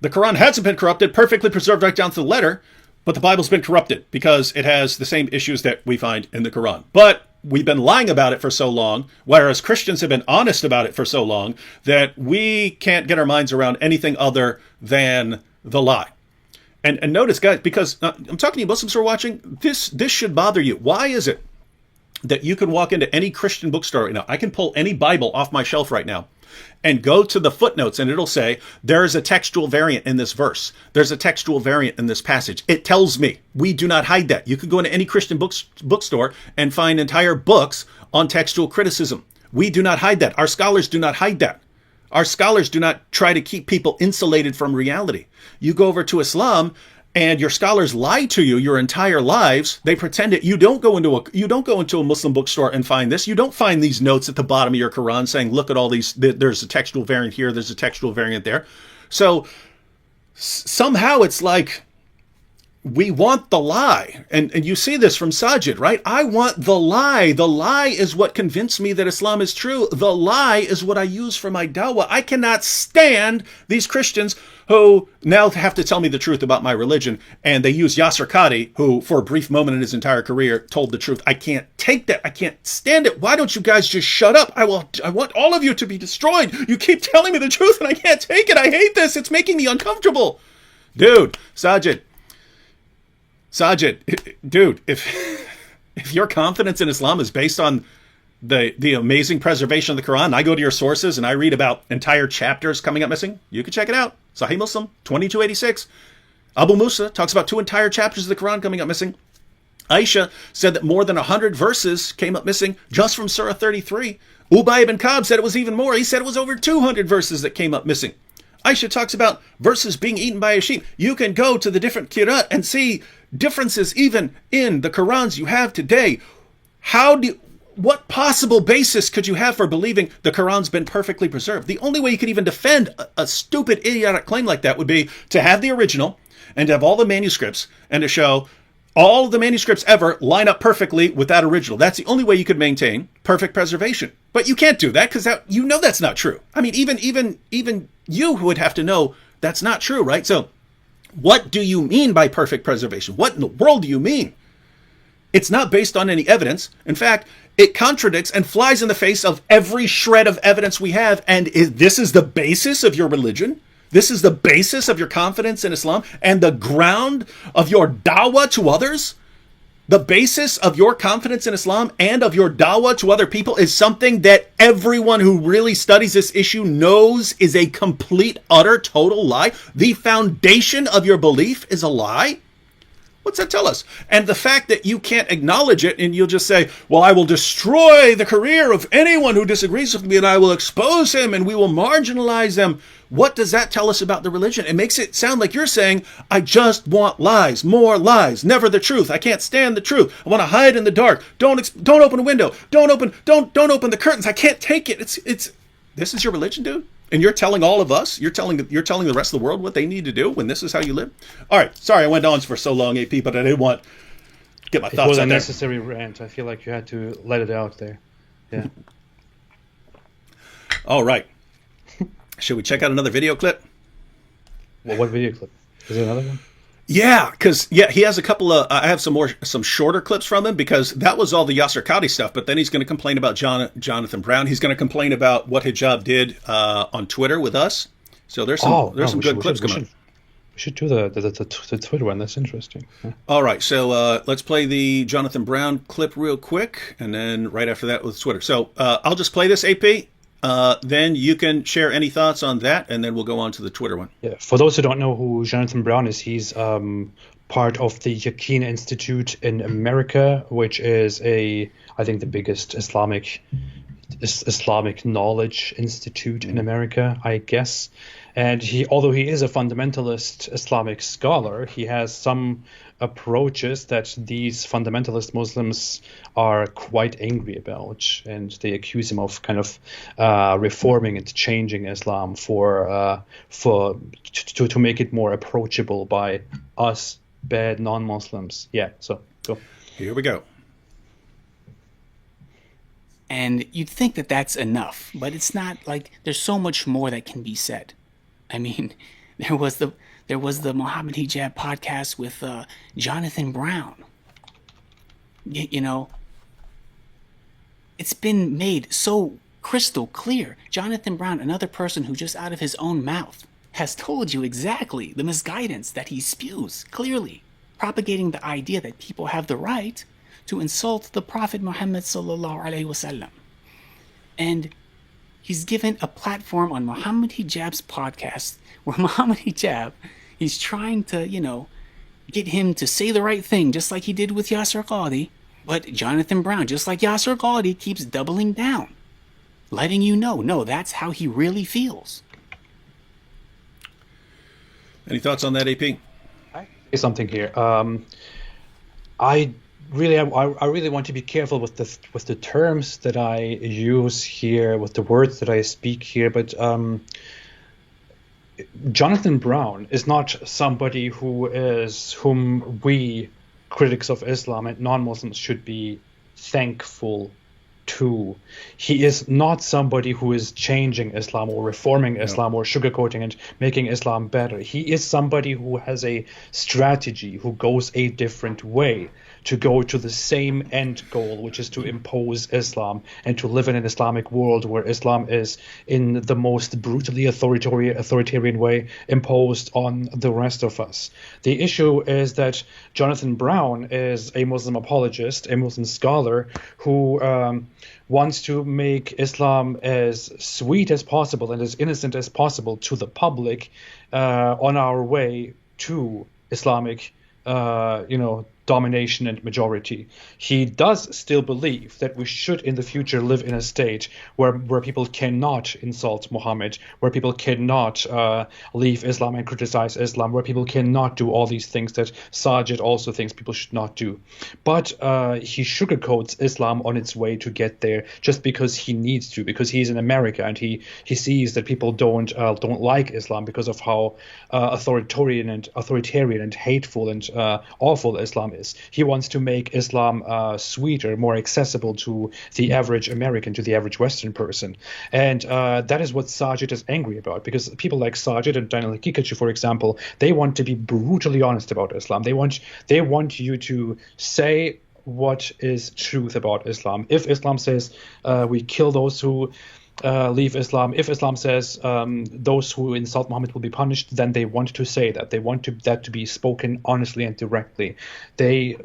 the Quran hasn't been corrupted, perfectly preserved right down to the letter, but the Bible's been corrupted because it has the same issues that we find in the Quran. But we've been lying about it for so long, whereas Christians have been honest about it for so long, that we can't get our minds around anything other than the lie. And notice, guys, because I'm talking to you Muslims who are watching, this should bother you. Why is it that you can walk into any Christian bookstore right now? I can pull any Bible off my shelf right now and go to the footnotes, and it'll say, there's a textual variant in this verse. There's a textual variant in this passage. It tells me. We do not hide that. You can go into any Christian bookstore and find entire books on textual criticism. We do not hide that. Our scholars do not hide that. Our scholars do not try to keep people insulated from reality. You go over to Islam, and your scholars lie to you your entire lives. They pretend it. You don't go into a Muslim bookstore and find this. You don't find these notes at the bottom of your Quran saying, look at all these, there's a textual variant here, there's a textual variant there. So somehow it's like we want the lie. And you see this from Sajid, right? I want the lie. The lie is what convinced me that Islam is true. The lie is what I use for my dawah. I cannot stand these Christians who now have to tell me the truth about my religion. And they use Yasser Qadi, who for a brief moment in his entire career told the truth. I can't take that. I can't stand it. Why don't you guys just shut up? I want all of you to be destroyed. You keep telling me the truth and I can't take it. I hate this. It's making me uncomfortable. Dude, Sajid, dude, if your confidence in Islam is based on the amazing preservation of the Quran, I go to your sources and I read about entire chapters coming up missing, you can check it out. Sahih Muslim, 2286. Abu Musa talks about 2 entire chapters of the Quran coming up missing. Aisha said that more than 100 verses came up missing just from Surah 33. Ubay ibn Ka'b said it was even more. He said it was over 200 verses that came up missing. Aisha talks about verses being eaten by a sheep. You can go to the different Qira'at and see differences even in the Qurans you have today. What possible basis could you have for believing the Quran's been perfectly preserved? The only way you could even defend a stupid, idiotic claim like that would be to have the original and to have all the manuscripts and to show all of the manuscripts ever line up perfectly with that original. That's the only way you could maintain perfect preservation. But you can't do that because that's not true. I mean, even you would have to know that's not true, right? So what do you mean by perfect preservation? What in the world do you mean? It's not based on any evidence. In fact, it contradicts and flies in the face of every shred of evidence we have. And this is the basis of your religion. This is the basis of your confidence in Islam and the ground of your dawah to others. The basis of your confidence in Islam and of your dawah to other people is something that everyone who really studies this issue knows is a complete, utter, total lie. The foundation of your belief is a lie. What's that tell us? And the fact that you can't acknowledge it and you'll just say, well, I will destroy the career of anyone who disagrees with me and I will expose him and we will marginalize them. What does that tell us about the religion? It makes it sound like you're saying, I just want lies, more lies, never the truth. I can't stand the truth. I want to hide in the dark. Don't open a window. Don't open the curtains. I can't take it. This is your religion, dude? And you're telling all of us, you're telling the rest of the world what they need to do when this is how you live? All right, sorry I went on for so long, AP, but I didn't want to get my thoughts out there. It was a necessary rant. I feel like you had to let it out there. Yeah. All right. Should we check out another video clip? Well, what video clip? Is there another one? Yeah, because he has a couple of. I have some shorter clips from him because that was all the Yasser Qadi stuff. But then he's going to complain about Jonathan Brown. He's going to complain about what Hijab did on Twitter with us. So there's some good clips coming up. We should do the Twitter one. That's interesting. Yeah. All right, so let's play the Jonathan Brown clip real quick, and then right after that with Twitter. So I'll just play this, AP. Then you can share any thoughts on that, and then we'll go on to the Twitter one. Yeah, for those who don't know who Jonathan Brown is, he's part of the Yaqeen Institute in America, which is I think the biggest Islamic knowledge institute in America, I guess. And although he is a fundamentalist Islamic scholar, he has some approaches that these fundamentalist Muslims are quite angry about, and they accuse him of kind of reforming and changing Islam to make it more approachable by us bad non-Muslims. Yeah, so go. Here we go. And you'd think that that's enough, but it's not. Like, there's so much more that can be said. I mean, there was the Mohammed Hijab podcast with Jonathan Brown. You know, it's been made so crystal clear. Jonathan Brown, another person who just out of his own mouth has told you exactly the misguidance that he spews clearly, propagating the idea that people have the right to insult the Prophet Muhammad sallallahu alaihi wasallam. And he's given a platform on Mohammed Hijab's podcast where Mohammed Hijab, he's trying to, get him to say the right thing, just like he did with Yasser Qadi. But Jonathan Brown, just like Yasser Qadi, keeps doubling down, letting you know, no, that's how he really feels. Any thoughts on that, AP? I say something here. I really want to be careful with the terms that I use here, with the words that I speak here. But Jonathan Brown is not somebody whom we critics of Islam and non-Muslims should be thankful to. He is not somebody who is changing Islam or reforming Islam or sugarcoating and making Islam better. He is somebody who has a strategy, who goes a different way to go to the same end goal, which is to impose Islam and to live in an Islamic world where Islam is, in the most brutally authoritarian way, imposed on the rest of us. The issue is that Jonathan Brown is a Muslim apologist, a Muslim scholar who wants to make Islam as sweet as possible and as innocent as possible to the public on our way to Islamic, domination and majority. He does still believe that we should in the future live in a state where people cannot insult Muhammad, where people cannot leave Islam and criticize Islam, where people cannot do all these things that Sajid also thinks people should not do. But he sugarcoats Islam on its way to get there just because he needs to, because he's in America and he sees that people don't like Islam because of how authoritarian and hateful and awful Islam is. He wants to make Islam sweeter, more accessible to the average American, to the average Western person. And that is what Sajid is angry about, because people like Sajid and Daniel Kikachu, for example, they want to be brutally honest about Islam. They want you to say what is truth about Islam. If Islam says we kill those who leave Islam, if Islam says those who insult Muhammad will be punished, then they want to say that. They want that to be spoken honestly and directly. They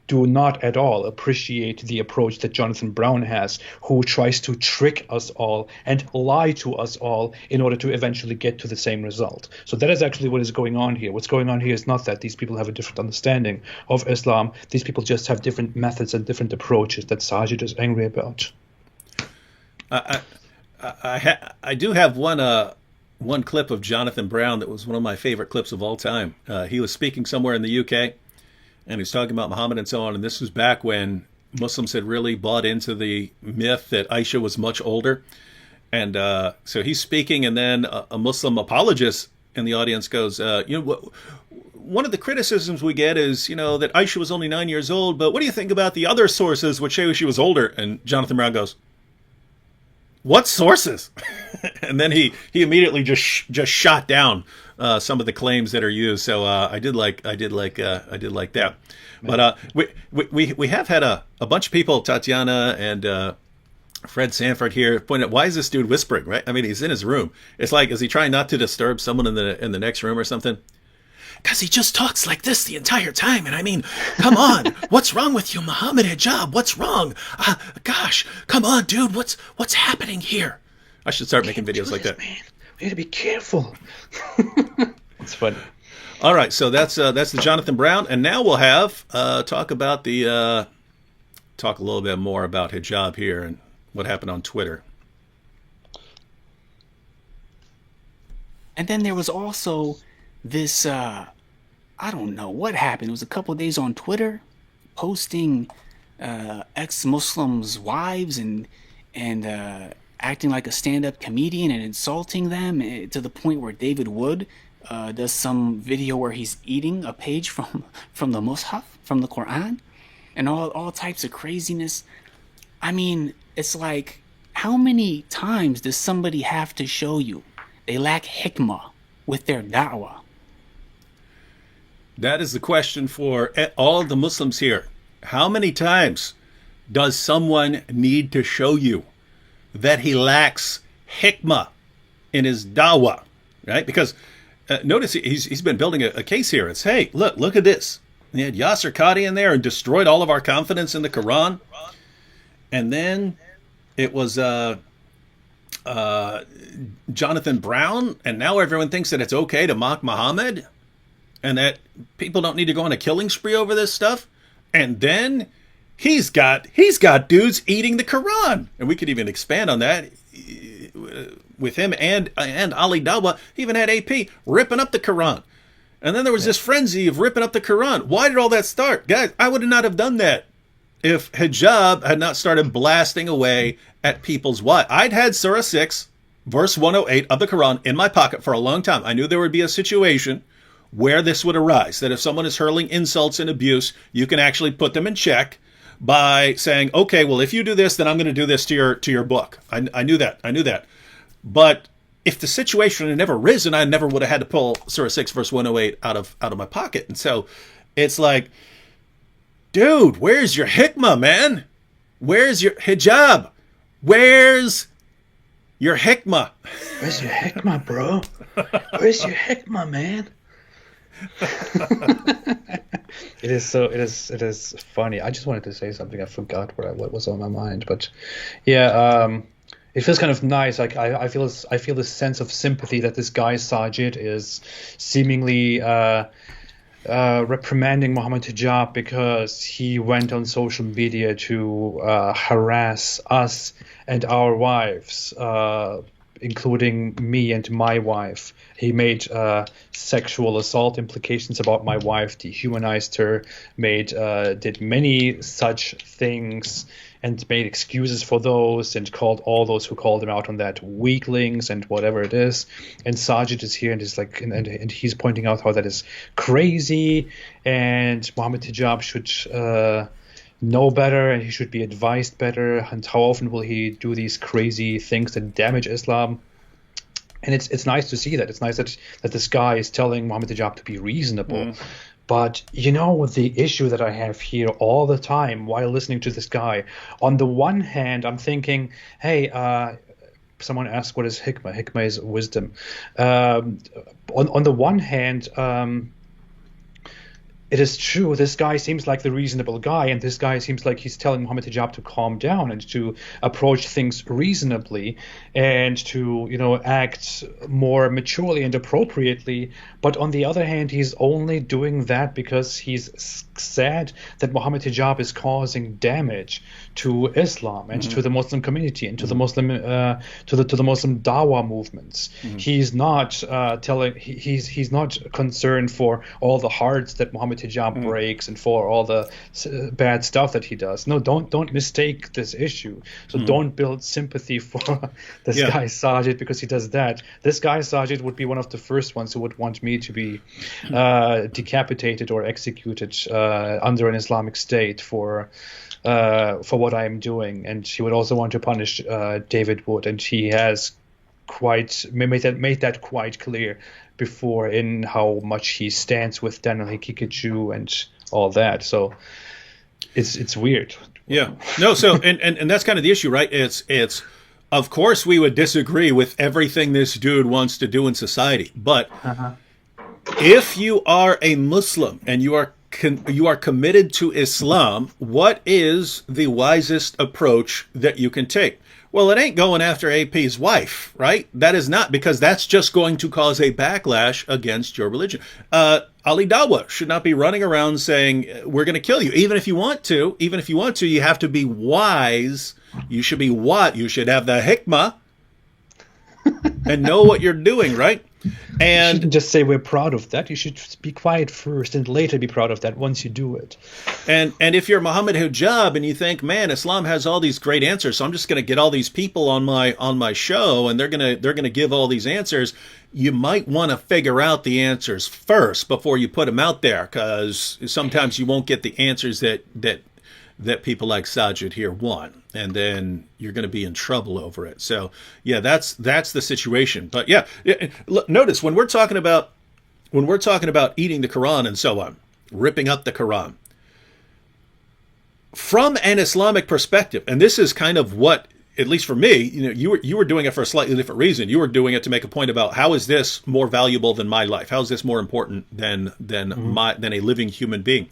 do not at all appreciate the approach that Jonathan Brown has, who tries to trick us all and lie to us all in order to eventually get to the same result. So that is actually what is going on here. What's going on here is not that these people have a different understanding of Islam. These people just have different methods and different approaches that Sajid is angry about. I do have one clip of Jonathan Brown that was one of my favorite clips of all time. He was speaking somewhere in the UK, and he was talking about Muhammad and so on. And this was back when Muslims had really bought into the myth that Aisha was much older. And so he's speaking, and then a Muslim apologist in the audience goes, one of the criticisms we get is, that Aisha was only 9 years old, but what do you think about the other sources which say she was older? And Jonathan Brown goes, what sources? And then he immediately just shot down some of the claims that are used. So I did like that. But we have had a bunch of people, Tatiana and Fred Sanford here, point out, why is this dude whispering? Right? I mean, he's in his room. It's like, is he trying not to disturb someone in the next room or something? Because he just talks like this the entire time. And I mean, come on. What's wrong with you, Muhammad Hijab? What's wrong? Gosh, come on, dude. What's happening here? I should start making videos like that. Man. We gotta be careful. It's funny. All right, so that's the Jonathan Brown. And now we'll have talk a little bit more about hijab here and what happened on Twitter. And then there was also this, I don't know what happened. It was a couple of days on Twitter, posting ex-Muslims' wives and acting like a stand-up comedian and insulting them to the point where David Wood does some video where he's eating a page from the Mus'haf, from the Quran, and all types of craziness. I mean, it's like, how many times does somebody have to show you they lack hikmah with their da'wah? That is the question for all of the Muslims here. How many times does someone need to show you that he lacks hikmah in his dawah, right? Because notice he's been building a case here. It's, hey, look at this. He had Yasser Qadhi in there and destroyed all of our confidence in the Quran. And then it was Jonathan Brown, and now everyone thinks that it's okay to mock Muhammad and that people don't need to go on a killing spree over this stuff. And then he's got dudes eating the Quran. And we could even expand on that with him and Ali Dawah. He even had AP ripping up the Quran. And then there was this frenzy of ripping up the Quran. Why did all that start? Guys, I would not have done that if hijab had not started blasting away at people's what? I'd had Surah 6 verse 108 of the Quran in my pocket for a long time. I knew there would be a situation where this would arise, that if someone is hurling insults and abuse, you can actually put them in check by saying, okay, well, if you do this, then I'm going to do this to your book. I knew that. But if the situation had never risen, I never would have had to pull Surah 6, verse 108 out of my pocket. And so it's like, dude, where's your hikmah, man? Where's your hijab? Where's your hikmah? Where's your hikmah, bro? Where's your hikmah, man? It is funny. I just wanted to say something. I forgot what was on my mind, but yeah, it feels kind of nice. Like I feel this sense of sympathy that this guy Sajid is seemingly reprimanding Mohammed Hijab because he went on social media to harass us and our wives, including me and my wife. He made sexual assault implications about my wife, dehumanized her, did many such things, and made excuses for those, and called all those who called him out on that weaklings and whatever it is. And Sajid is here and is like, and he's pointing out how that is crazy, and Mohammed Hijab should know better, and he should be advised better, and how often will he do these crazy things that damage Islam. And it's nice to see that. It's nice that this guy is telling Mohammed Hijab to be reasonable. But the issue that I have here all the time while listening to this guy, on the one hand, I'm thinking, hey, someone asked what is hikmah. Hikmah is wisdom. On the one hand, it is true, this guy seems like the reasonable guy, and this guy seems like he's telling Mohammed Hijab to calm down and to approach things reasonably and to, act more maturely and appropriately. But on the other hand, he's only doing that because he's sad that Mohammed Hijab is causing damage to Islam and to the Muslim community and to the Muslim to the Muslim Dawah movements. He's not he's not concerned for all the hearts that Mohammed Hijab breaks and for all the bad stuff that he does. No, don't mistake this issue. So don't build sympathy for this guy Sajid because he does that. This guy Sajid would be one of the first ones who would want me to be decapitated or executed under an Islamic state for what I am doing, and he would also want to punish David Wood, and he has made that quite clear before in how much he stands with Daniel Hikikiju and all that. So it's weird. Yeah. No. So and that's kind of the issue, right? It's of course we would disagree with everything this dude wants to do in society, but if you are a Muslim and you are committed to Islam, what is the wisest approach that you can take? Well, it ain't going after AP's wife, right? That is not, because that's just going to cause a backlash against your religion. Ali Dawah should not be running around saying, we're going to kill you. Even if you want to, you have to be wise. You should be You should have the hikmah and know what you're doing, right? And you shouldn't just say we're proud of that. You should be quiet first and later be proud of that once you do it. And if you're Mohammed Hijab and you think, man, Islam has all these great answers, so I'm just going to get all these people on my show and they're going to give all these answers, you might want to figure out the answers first before you put them out there, because sometimes you won't get the answers that people like Sajid here want, and then you're going to be in trouble over it. So yeah, that's the situation. But yeah, notice when we're talking about eating the Quran and so on, ripping up the Quran from an Islamic perspective, and this is kind of what, at least for me, you were doing it for a slightly different reason. You were doing it to make a point about how is this more valuable than my life? How is this more important than a living human being?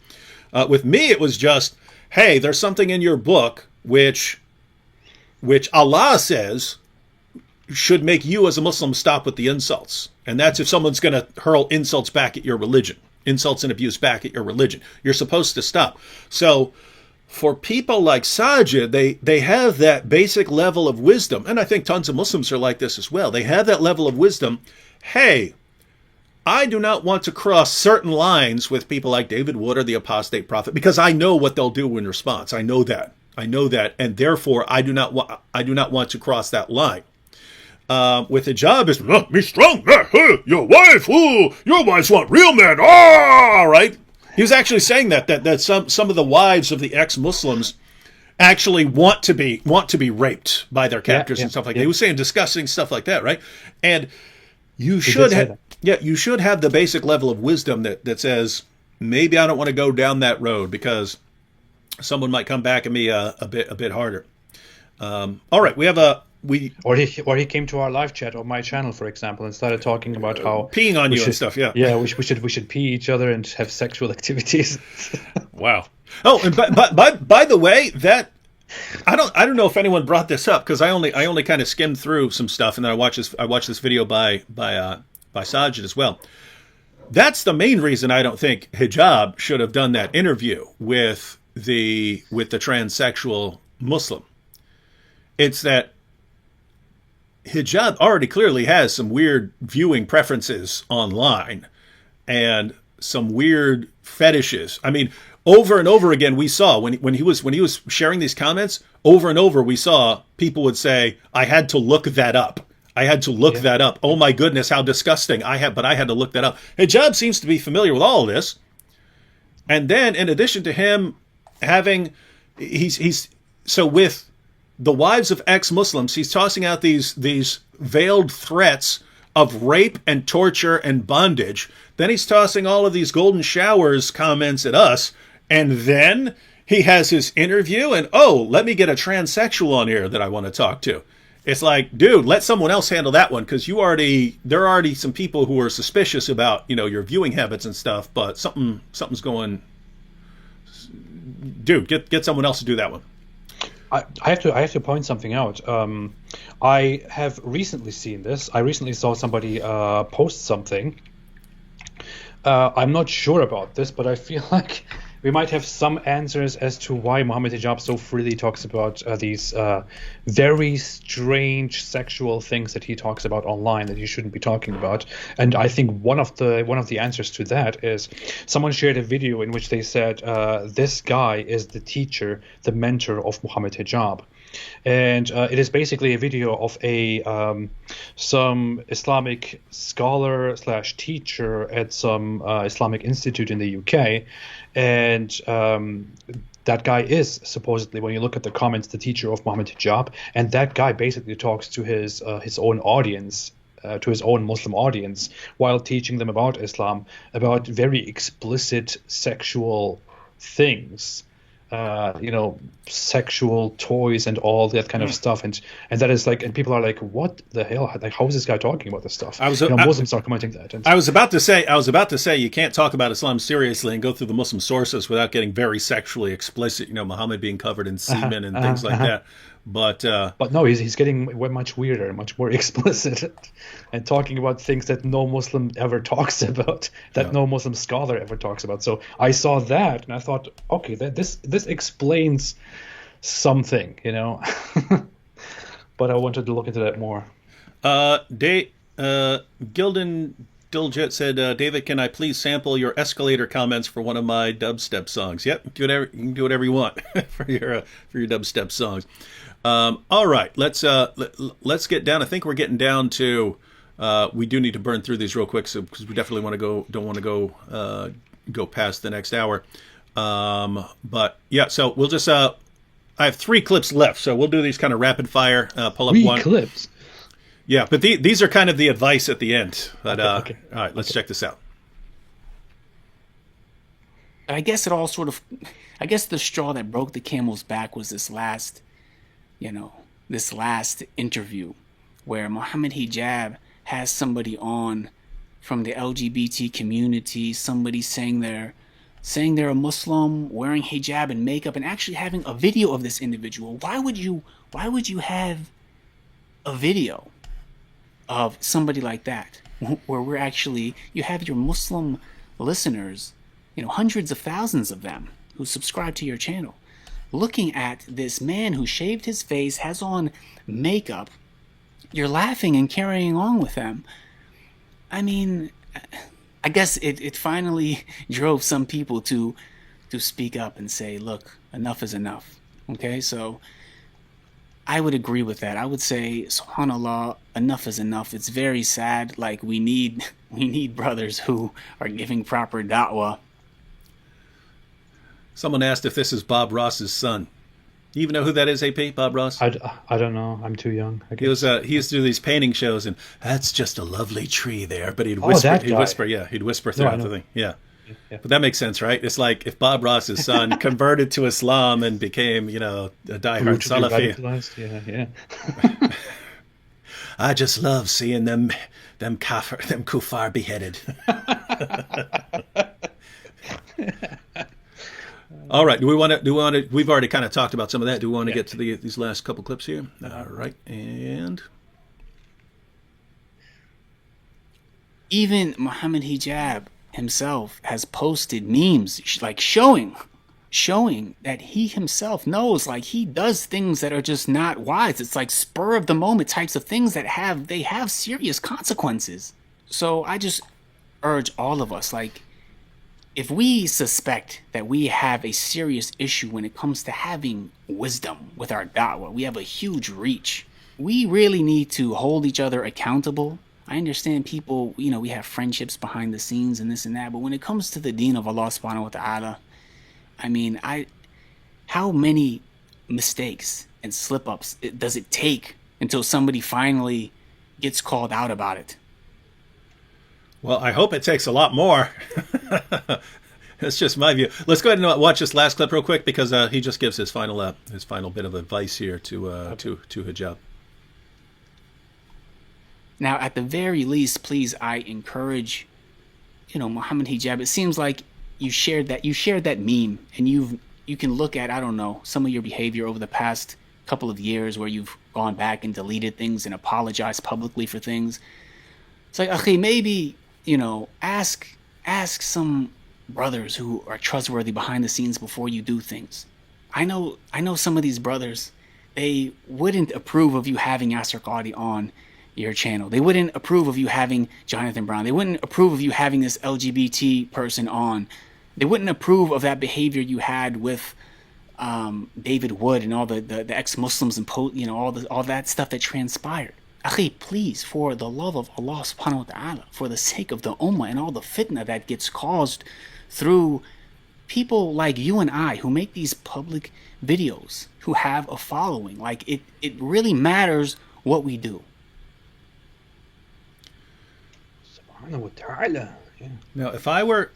With me, it was just, hey, there's something in your book which Allah says should make you as a Muslim stop with the insults. And that's if someone's going to hurl insults back at your religion, insults and abuse back at your religion. You're supposed to stop. So for people like Sajid, they have that basic level of wisdom. And I think tons of Muslims are like this as well. They have that level of wisdom. Hey, I do not want to cross certain lines with people like David Wood or the apostate prophet, because I know what they'll do in response. I know that, and therefore I do not want to cross that line. with hijab is, be strong, your wives want real men, right? He was actually saying that some of the wives of the ex-Muslims actually want to be raped by their captors and stuff like that. He was saying disgusting stuff like that, right? And you should have the basic level of wisdom that says, maybe I don't want to go down that road because someone might come back at me a bit harder. All right, or he came to our live chat on my channel, for example, and started talking about how peeing on you and stuff. Yeah, we should pee each other and have sexual activities. Wow. Oh, and by the way, that I don't know if anyone brought this up because I only kind of skimmed through some stuff and then I watched this video by Sajid as well. That's the main reason I don't think hijab should have done that interview with the transsexual Muslim. It's that hijab already clearly has some weird viewing preferences online and some weird fetishes. I mean, over and over again, we saw when he was sharing these comments, over and over we saw people would say, "I had to look that up. I had to look that up. Oh my goodness, how disgusting! But I had to look that up." Hijab seems to be familiar with all of this, and then in addition to him having, he's so with the wives of ex-Muslims, he's tossing out these veiled threats of rape and torture and bondage. Then he's tossing all of these golden showers comments at us. And then he has his interview and, let me get a transsexual on here that I want to talk to. It's like, dude, let someone else handle that one because there are already some people who are suspicious about, your viewing habits and stuff, but something's going. Dude, get someone else to do that one. I have to point something out. I have recently seen this. I recently saw somebody post something. I'm not sure about this, but I feel like we might have some answers as to why Mohammed Hijab so freely talks about these very strange sexual things that he talks about online that he shouldn't be talking about. And I think one of the answers to that is someone shared a video in which they said this guy is the teacher, the mentor of Mohammed Hijab. And it is basically a video of some Islamic scholar / teacher at some Islamic institute in the UK. And that guy is supposedly, when you look at the comments, the teacher of Mohammed Hijab. And that guy basically talks to his own audience, to his own Muslim audience, while teaching them about Islam, about very explicit sexual things. Sexual toys and all that kind of stuff, and that is like, and people are like, what the hell? Like, how is this guy talking about this stuff? Muslims are commenting that. And I was about to say, you can't talk about Islam seriously and go through the Muslim sources without getting very sexually explicit. Muhammad being covered in semen and things like that. But no, he's getting much weirder, much more explicit, and talking about things that no Muslim ever talks about, that no Muslim scholar ever talks about. So I saw that and I thought, okay, this explains something, But I wanted to look into that more. Gildan Diljet said, David, can I please sample your escalator comments for one of my dubstep songs? Yep, you can do whatever you want for your dubstep songs. All right, let's get down. I think we're getting down to. We do need to burn through these real quick, because we definitely don't want to go past the next hour. But yeah, so we'll just. I have 3 clips left, so we'll do these kind of rapid fire. Pull up 3 clips. Yeah, but these are kind of the advice at the end. But okay. All right, let's check this out. I guess the straw that broke the camel's back was this last interview where Mohammed Hijab has somebody on from the LGBT community, somebody saying they're a Muslim, wearing hijab and makeup, and actually having a video of this individual. Why would you have a video of somebody like that where you have your Muslim listeners, hundreds of thousands of them who subscribe to your channel, looking at this man who shaved his face, has on makeup? You're laughing and carrying on with them. I mean, I guess it finally drove some people to speak up and say, look, enough is enough. Okay, so I would agree with that. I would say, subhanallah, enough is enough. It's very sad. Like, we need brothers who are giving proper da'wah. Someone asked if this is Bob Ross's son. You even know who that is, AP? Bob Ross? I don't know. I'm too young. I He guess. he used to do these painting shows, and that's just a lovely tree there. But he'd Oh, whisper, that guy. he'd whisper I throughout know. the thing. Yeah. Yeah. But that makes sense, right? It's like if Bob Ross's son converted to Islam and became, a diehard Politically Salafi. radicalized. Yeah. I just love seeing them kuffar beheaded. All right. Do we want to? We've already kind of talked about some of that. Do we want to get to these last couple clips here? All right. And Even Muhammad Hijab himself has posted memes like showing that he himself knows, like, he does things that are just not wise. It's like spur of the moment types of things that have serious consequences. So I just urge all of us, like, if we suspect that we have a serious issue when it comes to having wisdom with our da'wah, we have a huge reach. We really need to hold each other accountable. I understand people, we have friendships behind the scenes and this and that, but when it comes to the deen of Allah subhanahu wa ta'ala, I mean, how many mistakes and slip-ups does it take until somebody finally gets called out about it? well, I hope it takes a lot more. That's just my view. Let's go ahead and watch this last clip real quick because he just gives his final bit of advice here to hijab. Now, at the very least, please, I encourage, Muhammad Hijab. It seems like you shared that meme, and you can look at, I don't know, some of your behavior over the past couple of years where you've gone back and deleted things and apologized publicly for things. It's like, okay, maybe, ask some brothers who are trustworthy behind the scenes before you do things. I know some of these brothers, they wouldn't approve of you having Yasser Qadi on your channel. They wouldn't approve of you having Jonathan Brown. They wouldn't approve of you having this LGBT person on. They wouldn't approve of that behavior you had with David Wood and all the ex-Muslims and all that stuff that transpired. Akhi, please, for the love of Allah subhanahu wa ta'ala, for the sake of the ummah and all the fitna that gets caused through people like you and I who make these public videos, who have a following, like it really matters what we do. Subhanahu wa ta'ala. Yeah. Now, if I were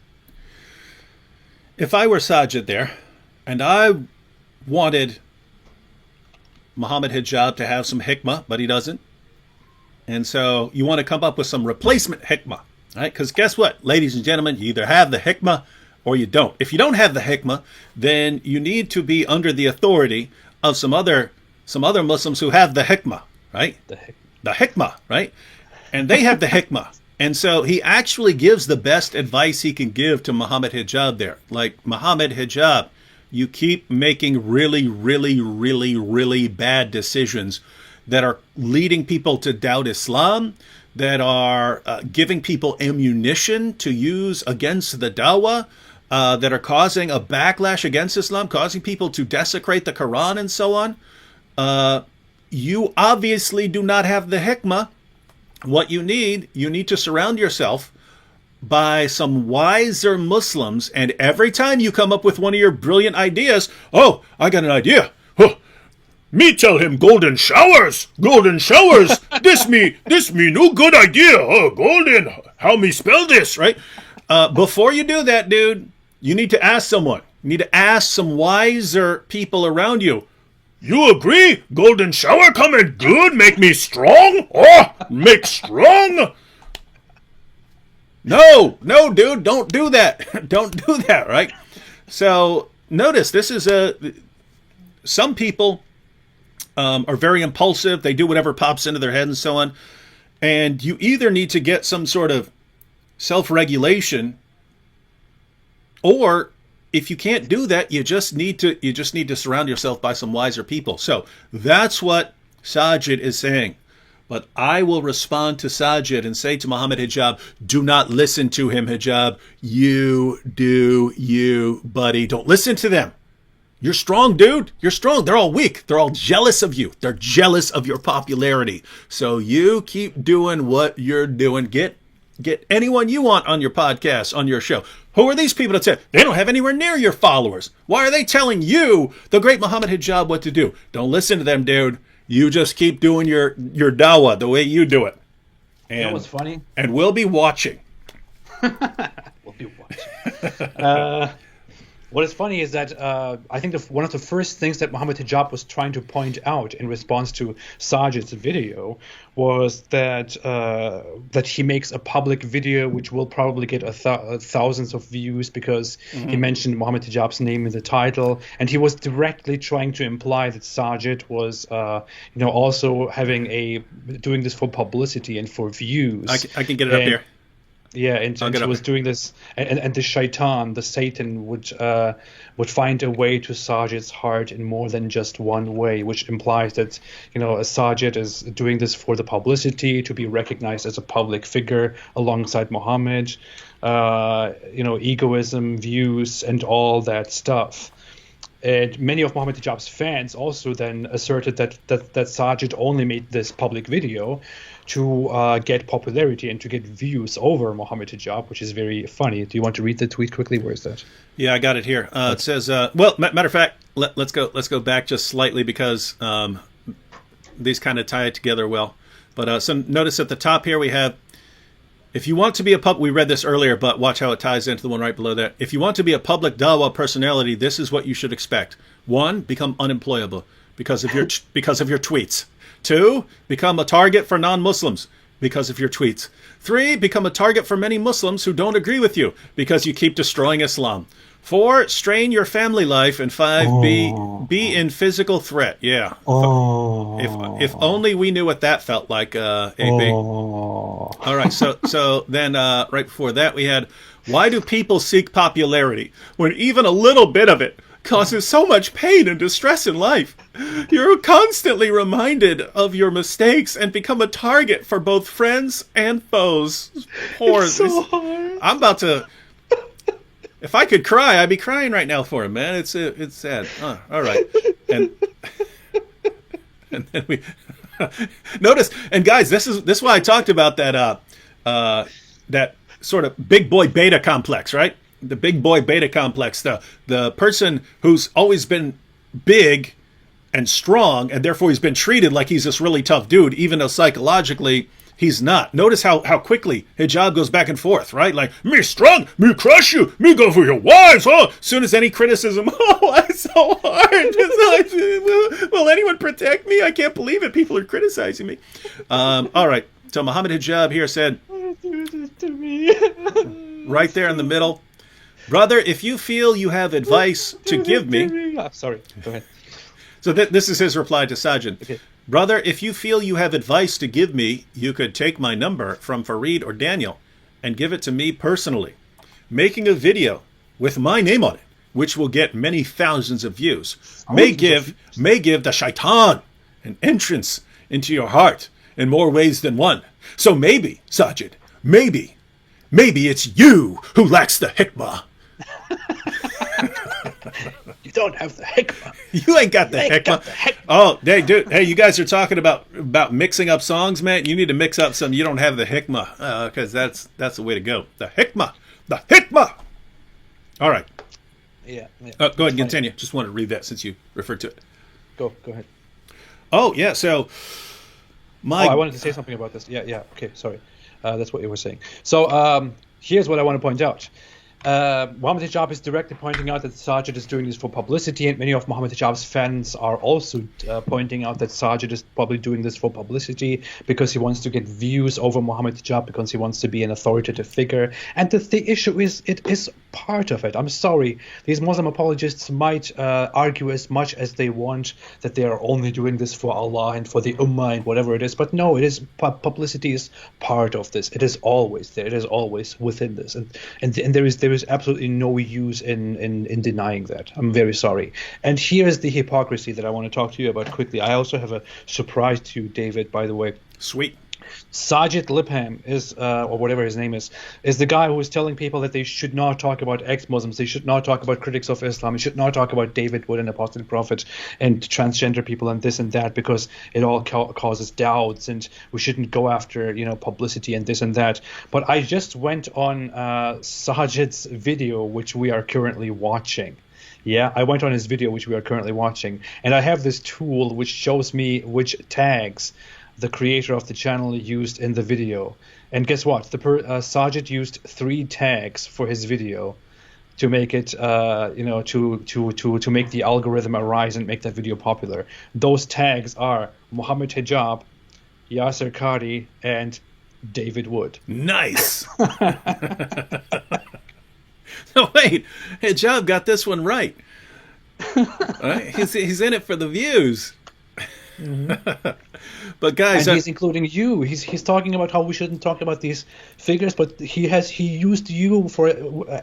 Sajid there, and I wanted Muhammad Hijab to have some hikmah, but he doesn't, and so you want to come up with some replacement hikmah, right? Because guess what, ladies and gentlemen, you either have the hikmah or you don't. If you don't have the hikmah, then you need to be under the authority of some other Muslims who have the hikmah, right? The hikmah, right? And they have the hikmah. And so he actually gives the best advice he can give to Muhammad Hijab there. Like, Muhammad Hijab, you keep making really, really, really, really bad decisions that are leading people to doubt Islam, that are giving people ammunition to use against the Dawah, that are causing a backlash against Islam, causing people to desecrate the Quran and so on. You obviously do not have the hikmah. What you need to surround yourself by some wiser Muslims, and every time you come up with one of your brilliant ideas, oh, I got an idea. Huh. Me tell him golden showers. This me no good idea. Oh, golden. How me spell this, right? Before you do that, dude, you need to ask someone. You need to ask some wiser people around you. You agree? Golden shower coming good? Make me strong? Oh, make strong? No, dude, don't do that. Don't do that, right? So notice this is some people are very impulsive. They do whatever pops into their head and so on. And you either need to get some sort of self-regulation, or if you can't do that, you just need to surround yourself by some wiser people. So that's what Sajid is saying. But I will respond to Sajid and say to Muhammad Hijab, do not listen to him, Hijab. You do you, buddy. Don't listen to them. You're strong, dude. You're strong. They're all weak. They're all jealous of you. They're jealous of your popularity. So you keep doing what you're doing. Get anyone you want on your podcast, on your show. Who are these people that say they don't have anywhere near your followers? Why are they telling you, the great Muhammad Hijab, what to do? Don't listen to them, dude. You just keep doing your dawah the way you do it. And, you know what's funny? And we'll be watching. We'll be watching. What is funny is that I think one of the first things that Muhammad Hijab was trying to point out in response to Sajid's video was that he makes a public video which will probably get thousands of views because he mentioned Muhammad Hijab's name in the title, and he was directly trying to imply that Sajid was also doing this for publicity and for views. I can get it up here. Yeah, and he was doing this, and the shaitan, the Satan, would find a way to Sajid's heart in more than just one way, which implies that Sajid is doing this for the publicity, to be recognized as a public figure alongside Muhammad, egoism, views, and all that stuff. And many of Muhammad Hijab's fans also then asserted that Sajid only made this public video to get popularity and to get views over Muhammad Hijab, which is very funny. Do you want to read the tweet quickly? Where is that? Yeah, I got it here. It says, matter of fact, let's go back just slightly because these kind of tie it together well. But so notice at the top here we have, if you want to be we read this earlier, but watch how it ties into the one right below that. If you want to be a public dawah personality, this is what you should expect. 1, become unemployable because of your tweets. 2, become a target for non-Muslims because of your tweets. 3, become a target for many Muslims who don't agree with you because you keep destroying Islam. 4, strain your family life, and 5, be in physical threat. Yeah. If only we knew what that felt like, AB. All right. So then right before that we had, why do people seek popularity when even a little bit of it causes so much pain and distress in life? You're constantly reminded of your mistakes and become a target for both friends and foes. It's so hard. I'm about to. If I could cry, I'd be crying right now for him, man. It's sad. All right, and then we notice. And guys, this is why I talked about that that sort of big boy beta complex, right? The big boy beta complex. The person who's always been big and strong, and therefore he's been treated like he's this really tough dude, even though psychologically he's not. Notice how quickly Hijab goes back and forth, right? Like, me strong, me crush you, me go for your wives. Oh, as soon as any criticism, it's so hard. Will anyone protect me? I can't believe it. People are criticizing me. All right. So Muhammad Hijab here said, right there in the middle, brother, if you feel you have advice to give me. Sorry, go ahead. So this is his reply to Sajid. Okay. Brother, if you feel you have advice to give me, you could take my number from Fareed or Daniel and give it to me personally, making a video with my name on it, which will get many thousands of views, may give the shaitan an entrance into your heart in more ways than one. So maybe, Sajid, maybe it's you who lacks the hikmah. You don't have the hikmah. You ain't got the hikmah. Oh, hey, dude. Hey, you guys are talking about mixing up songs, man. You need to mix up some. You don't have the hikmah, because that's the way to go. The hikmah. All right. Yeah. Go ahead and continue. Just wanted to read that since you referred to it. Go ahead. Oh yeah. So I wanted to say something about this. Yeah. Okay. Sorry. That's what you were saying. So here's what I want to point out. Muhammad Hijab is directly pointing out that Sajid is doing this for publicity, and many of Muhammad Hijab's fans are also pointing out that Sajid is probably doing this for publicity because he wants to get views over Muhammad Hijab, because he wants to be an authoritative figure. And the issue is, it is part of it. I'm sorry, these Muslim apologists might argue as much as they want that they are only doing this for Allah and for the Ummah and whatever it is, but no, it is publicity is part of this. It is always there. It is always within this, and there is absolutely no use in denying that. I'm very sorry. And here's the hypocrisy that I want to talk to you about quickly. I also have a surprise to you, David, by the way. Sweet. Sajid Lipham is, or whatever his name is the guy who is telling people that they should not talk about ex-Muslims, they should not talk about critics of Islam, they should not talk about David Wood and Apostle Prophet and transgender people and this and that because it all causes doubts and we shouldn't go after, publicity and this and that. But I just went on Sajid's video, which we are currently watching. Yeah, I went on his video, which we are currently watching, and I have this tool which shows me which tags the creator of the channel used in the video. And guess what? Sajid used 3 tags for his video to make it, to make the algorithm arise and make that video popular. Those tags are Muhammad Hijab, Yasser Qadi, and David Wood. Nice. No, wait, Hijab got this one right. Right? He's in it for the views. Mm-hmm. But guys, and he's including you. He's talking about how we shouldn't talk about these figures, but he used you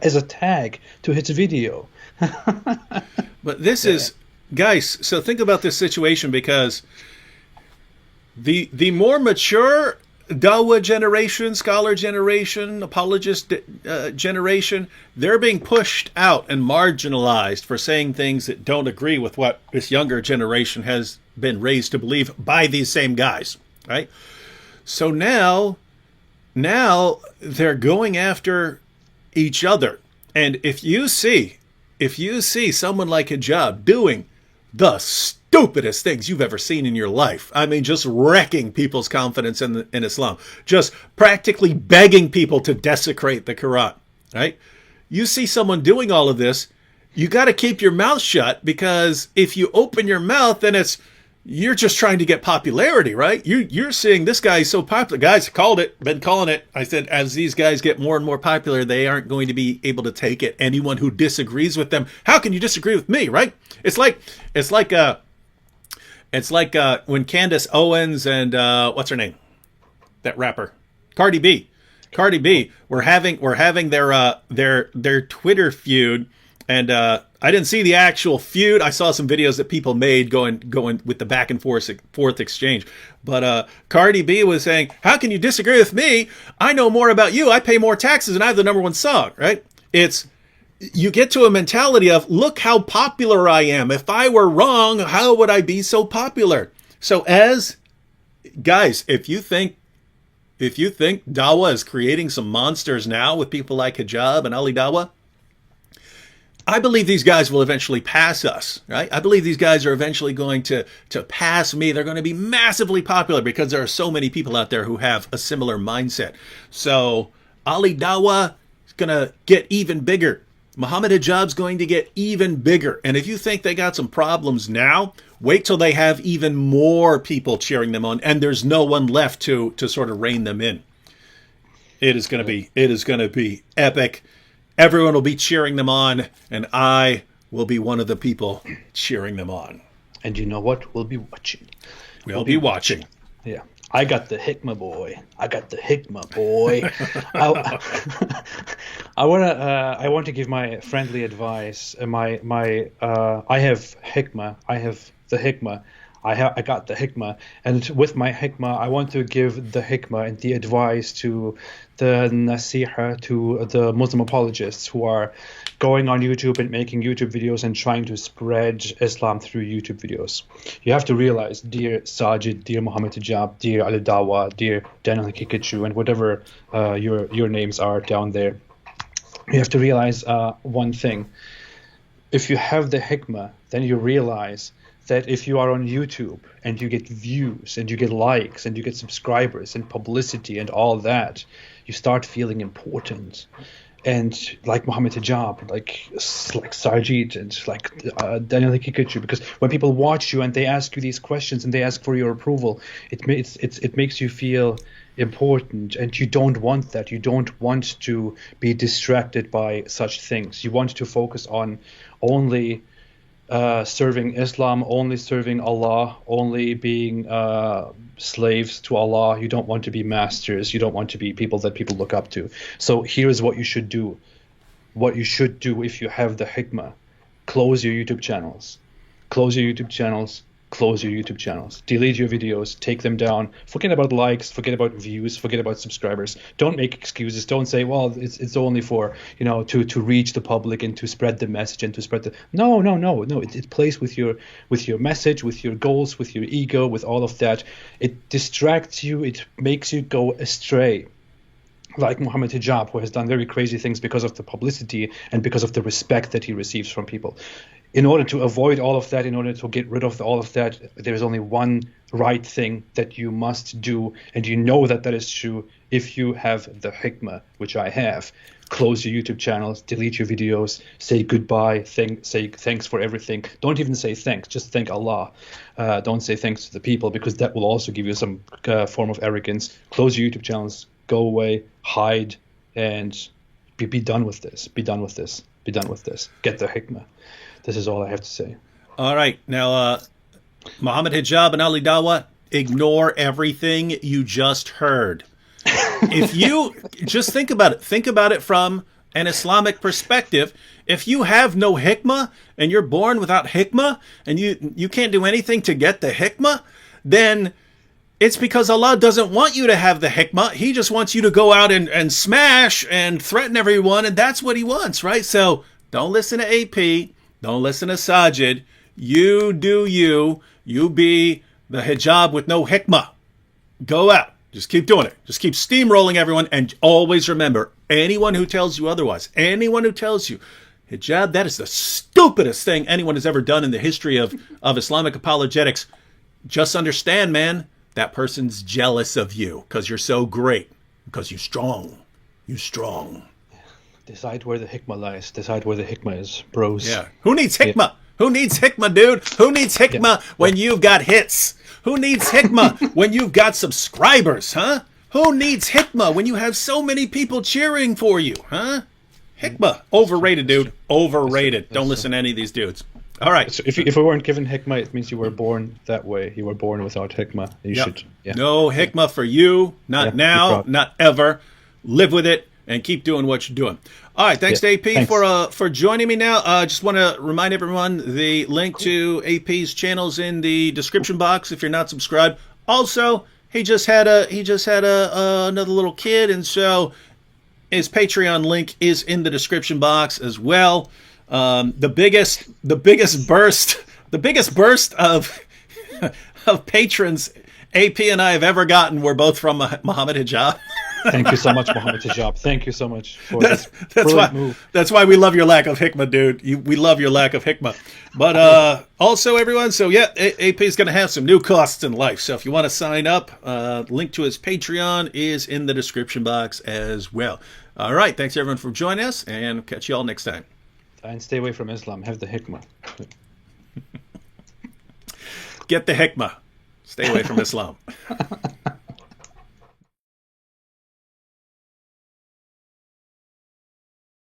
as a tag to his video. But this is, guys. So think about this situation, because the more mature Dawah generation, scholar generation, apologist generation, they're being pushed out and marginalized for saying things that don't agree with what this younger generation has been raised to believe by these same guys, right? So now they're going after each other. And if you see someone like Hijab doing the stupidest things you've ever seen in your life, I mean, just wrecking people's confidence in Islam, just practically begging people to desecrate the Quran, right? You see someone doing all of this, you got to keep your mouth shut, because if you open your mouth, then you're just trying to get popularity, right? You're seeing this guy is so popular. Guys, called it, been calling it. I said, as these guys get more and more popular, they aren't going to be able to take it. Anyone who disagrees with them, how can you disagree with me, right? It's like when Candace Owens and what's her name? That rapper, Cardi B were having their Twitter feud. And I didn't see the actual feud. I saw some videos that people made going with the back and forth exchange. But Cardi B was saying, how can you disagree with me? I know more about you. I pay more taxes and I have the #1 song, right? You get to a mentality of, look how popular I am. If I were wrong, how would I be so popular? So guys, if you think Dawah is creating some monsters now with people like Hijab and Ali Dawah, I believe these guys will eventually pass us, right? I believe these guys are eventually going to pass me. They're going to be massively popular because there are so many people out there who have a similar mindset. So Ali Dawah is going to get even bigger. Muhammad Hijab's going to get even bigger. And if you think they got some problems now, wait till they have even more people cheering them on, and there's no one left to sort of rein them in. It is going to be epic. Everyone will be cheering them on, and I will be one of the people cheering them on. And you know what? We'll be watching. We'll be watching. Yeah. I got the Hikmah boy. I want to give my friendly advice. I have Hikmah. I have the Hikmah. I got the Hikmah, and with my Hikmah, I want to give the Hikmah and the advice to the Nasiha, to the Muslim apologists who are going on YouTube and making YouTube videos and trying to spread Islam through YouTube videos. You have to realize, dear Sajid, dear Muhammad Hijab, dear Ali Dawah, dear Daniel Kikachu, and whatever your names are down there, you have to realize one thing. If you have the Hikmah, then you realize that if you are on YouTube and you get views and you get likes and you get subscribers and publicity and all that, you start feeling important. And like Muhammad Hijab, like Sajid, and like Daniel Kikachu, because when people watch you and they ask you these questions and they ask for your approval, it makes you feel important, and you don't want that. You don't want to be distracted by such things. You want to focus on only serving Islam, only serving Allah, only being slaves to Allah. You don't want to be masters. You don't want to be people that people look up to. So here is what you should do. What you should do if you have the Hikmah. Close your YouTube channels. Close your YouTube channels. close your YouTube channels, delete your videos, take them down, forget about likes, forget about views, forget about subscribers. Don't make excuses. Don't say, well, it's only for, to reach the public and to spread the message and to spread the, no. It plays with your message, with your goals, with your ego, with all of that. It distracts you. It makes you go astray. Like Mohammed Hijab, who has done very crazy things because of the publicity and because of the respect that he receives from people. In order to avoid all of that, in order to get rid of all of that, there is only one right thing that you must do, and you know that is true if you have the hikmah, which I have. Close your YouTube channels, delete your videos, say goodbye, say thanks for everything. Don't even say thanks, just thank Allah. Don't say thanks to the people, because that will also give you some form of arrogance. Close your YouTube channels, go away, hide, and be done with this. Be done with this. Be done with this. Get the hikmah. This is all I have to say. All right. Now, Muhammad Hijab and Ali Dawah, ignore everything you just heard. If you just think about it from an Islamic perspective. If you have no hikmah and you're born without hikmah and you can't do anything to get the hikmah, then it's because Allah doesn't want you to have the hikmah. He just wants you to go out and smash and threaten everyone, and that's what he wants, right? So don't listen to AP. Don't listen to Sajid. You do you. You be the hijab with no hikmah. Go out. Just keep doing it. Just keep steamrolling everyone. And always remember, anyone who tells you otherwise, anyone who tells you hijab, that is the stupidest thing anyone has ever done in the history of Islamic apologetics. Just understand, man, that person's jealous of you because you're so great, because you're strong. You're strong. Decide where the hikmah lies. Decide where the hikmah is, bros. Yeah. Who needs hikmah? Yeah. Who needs hikmah, dude? Who needs hikmah when you've got hits? Who needs hikmah when you've got subscribers, huh? Who needs hikmah when you have so many people cheering for you, huh? Hikmah. Overrated, dude. Overrated. Don't listen to any of these dudes. All right. So if we weren't given hikmah, it means you were born that way. You were born without hikmah. You should. Yeah. No hikmah for you. Not now. Not ever. Live with it. And keep doing what you're doing. All right, thanks to AP for joining me now. Just want to remind everyone the link to AP's channel's in the description box if you're not subscribed. Also, he just had another little kid, and so his Patreon link is in the description box as well. The biggest burst of of patrons AP and I have ever gotten were both from Muhammad Hijab. Thank you so much, Mohammed Hijab. Thank you so much for this move. That's why we love your lack of hikmah, dude. We love your lack of hikmah. But also, everyone, so yeah, AP is going to have some new costs in life. So if you want to sign up, link to his Patreon is in the description box as well. All right, thanks everyone for joining us, and catch you all next time. And stay away from Islam. Have the hikmah. Get the hikmah. Stay away from Islam.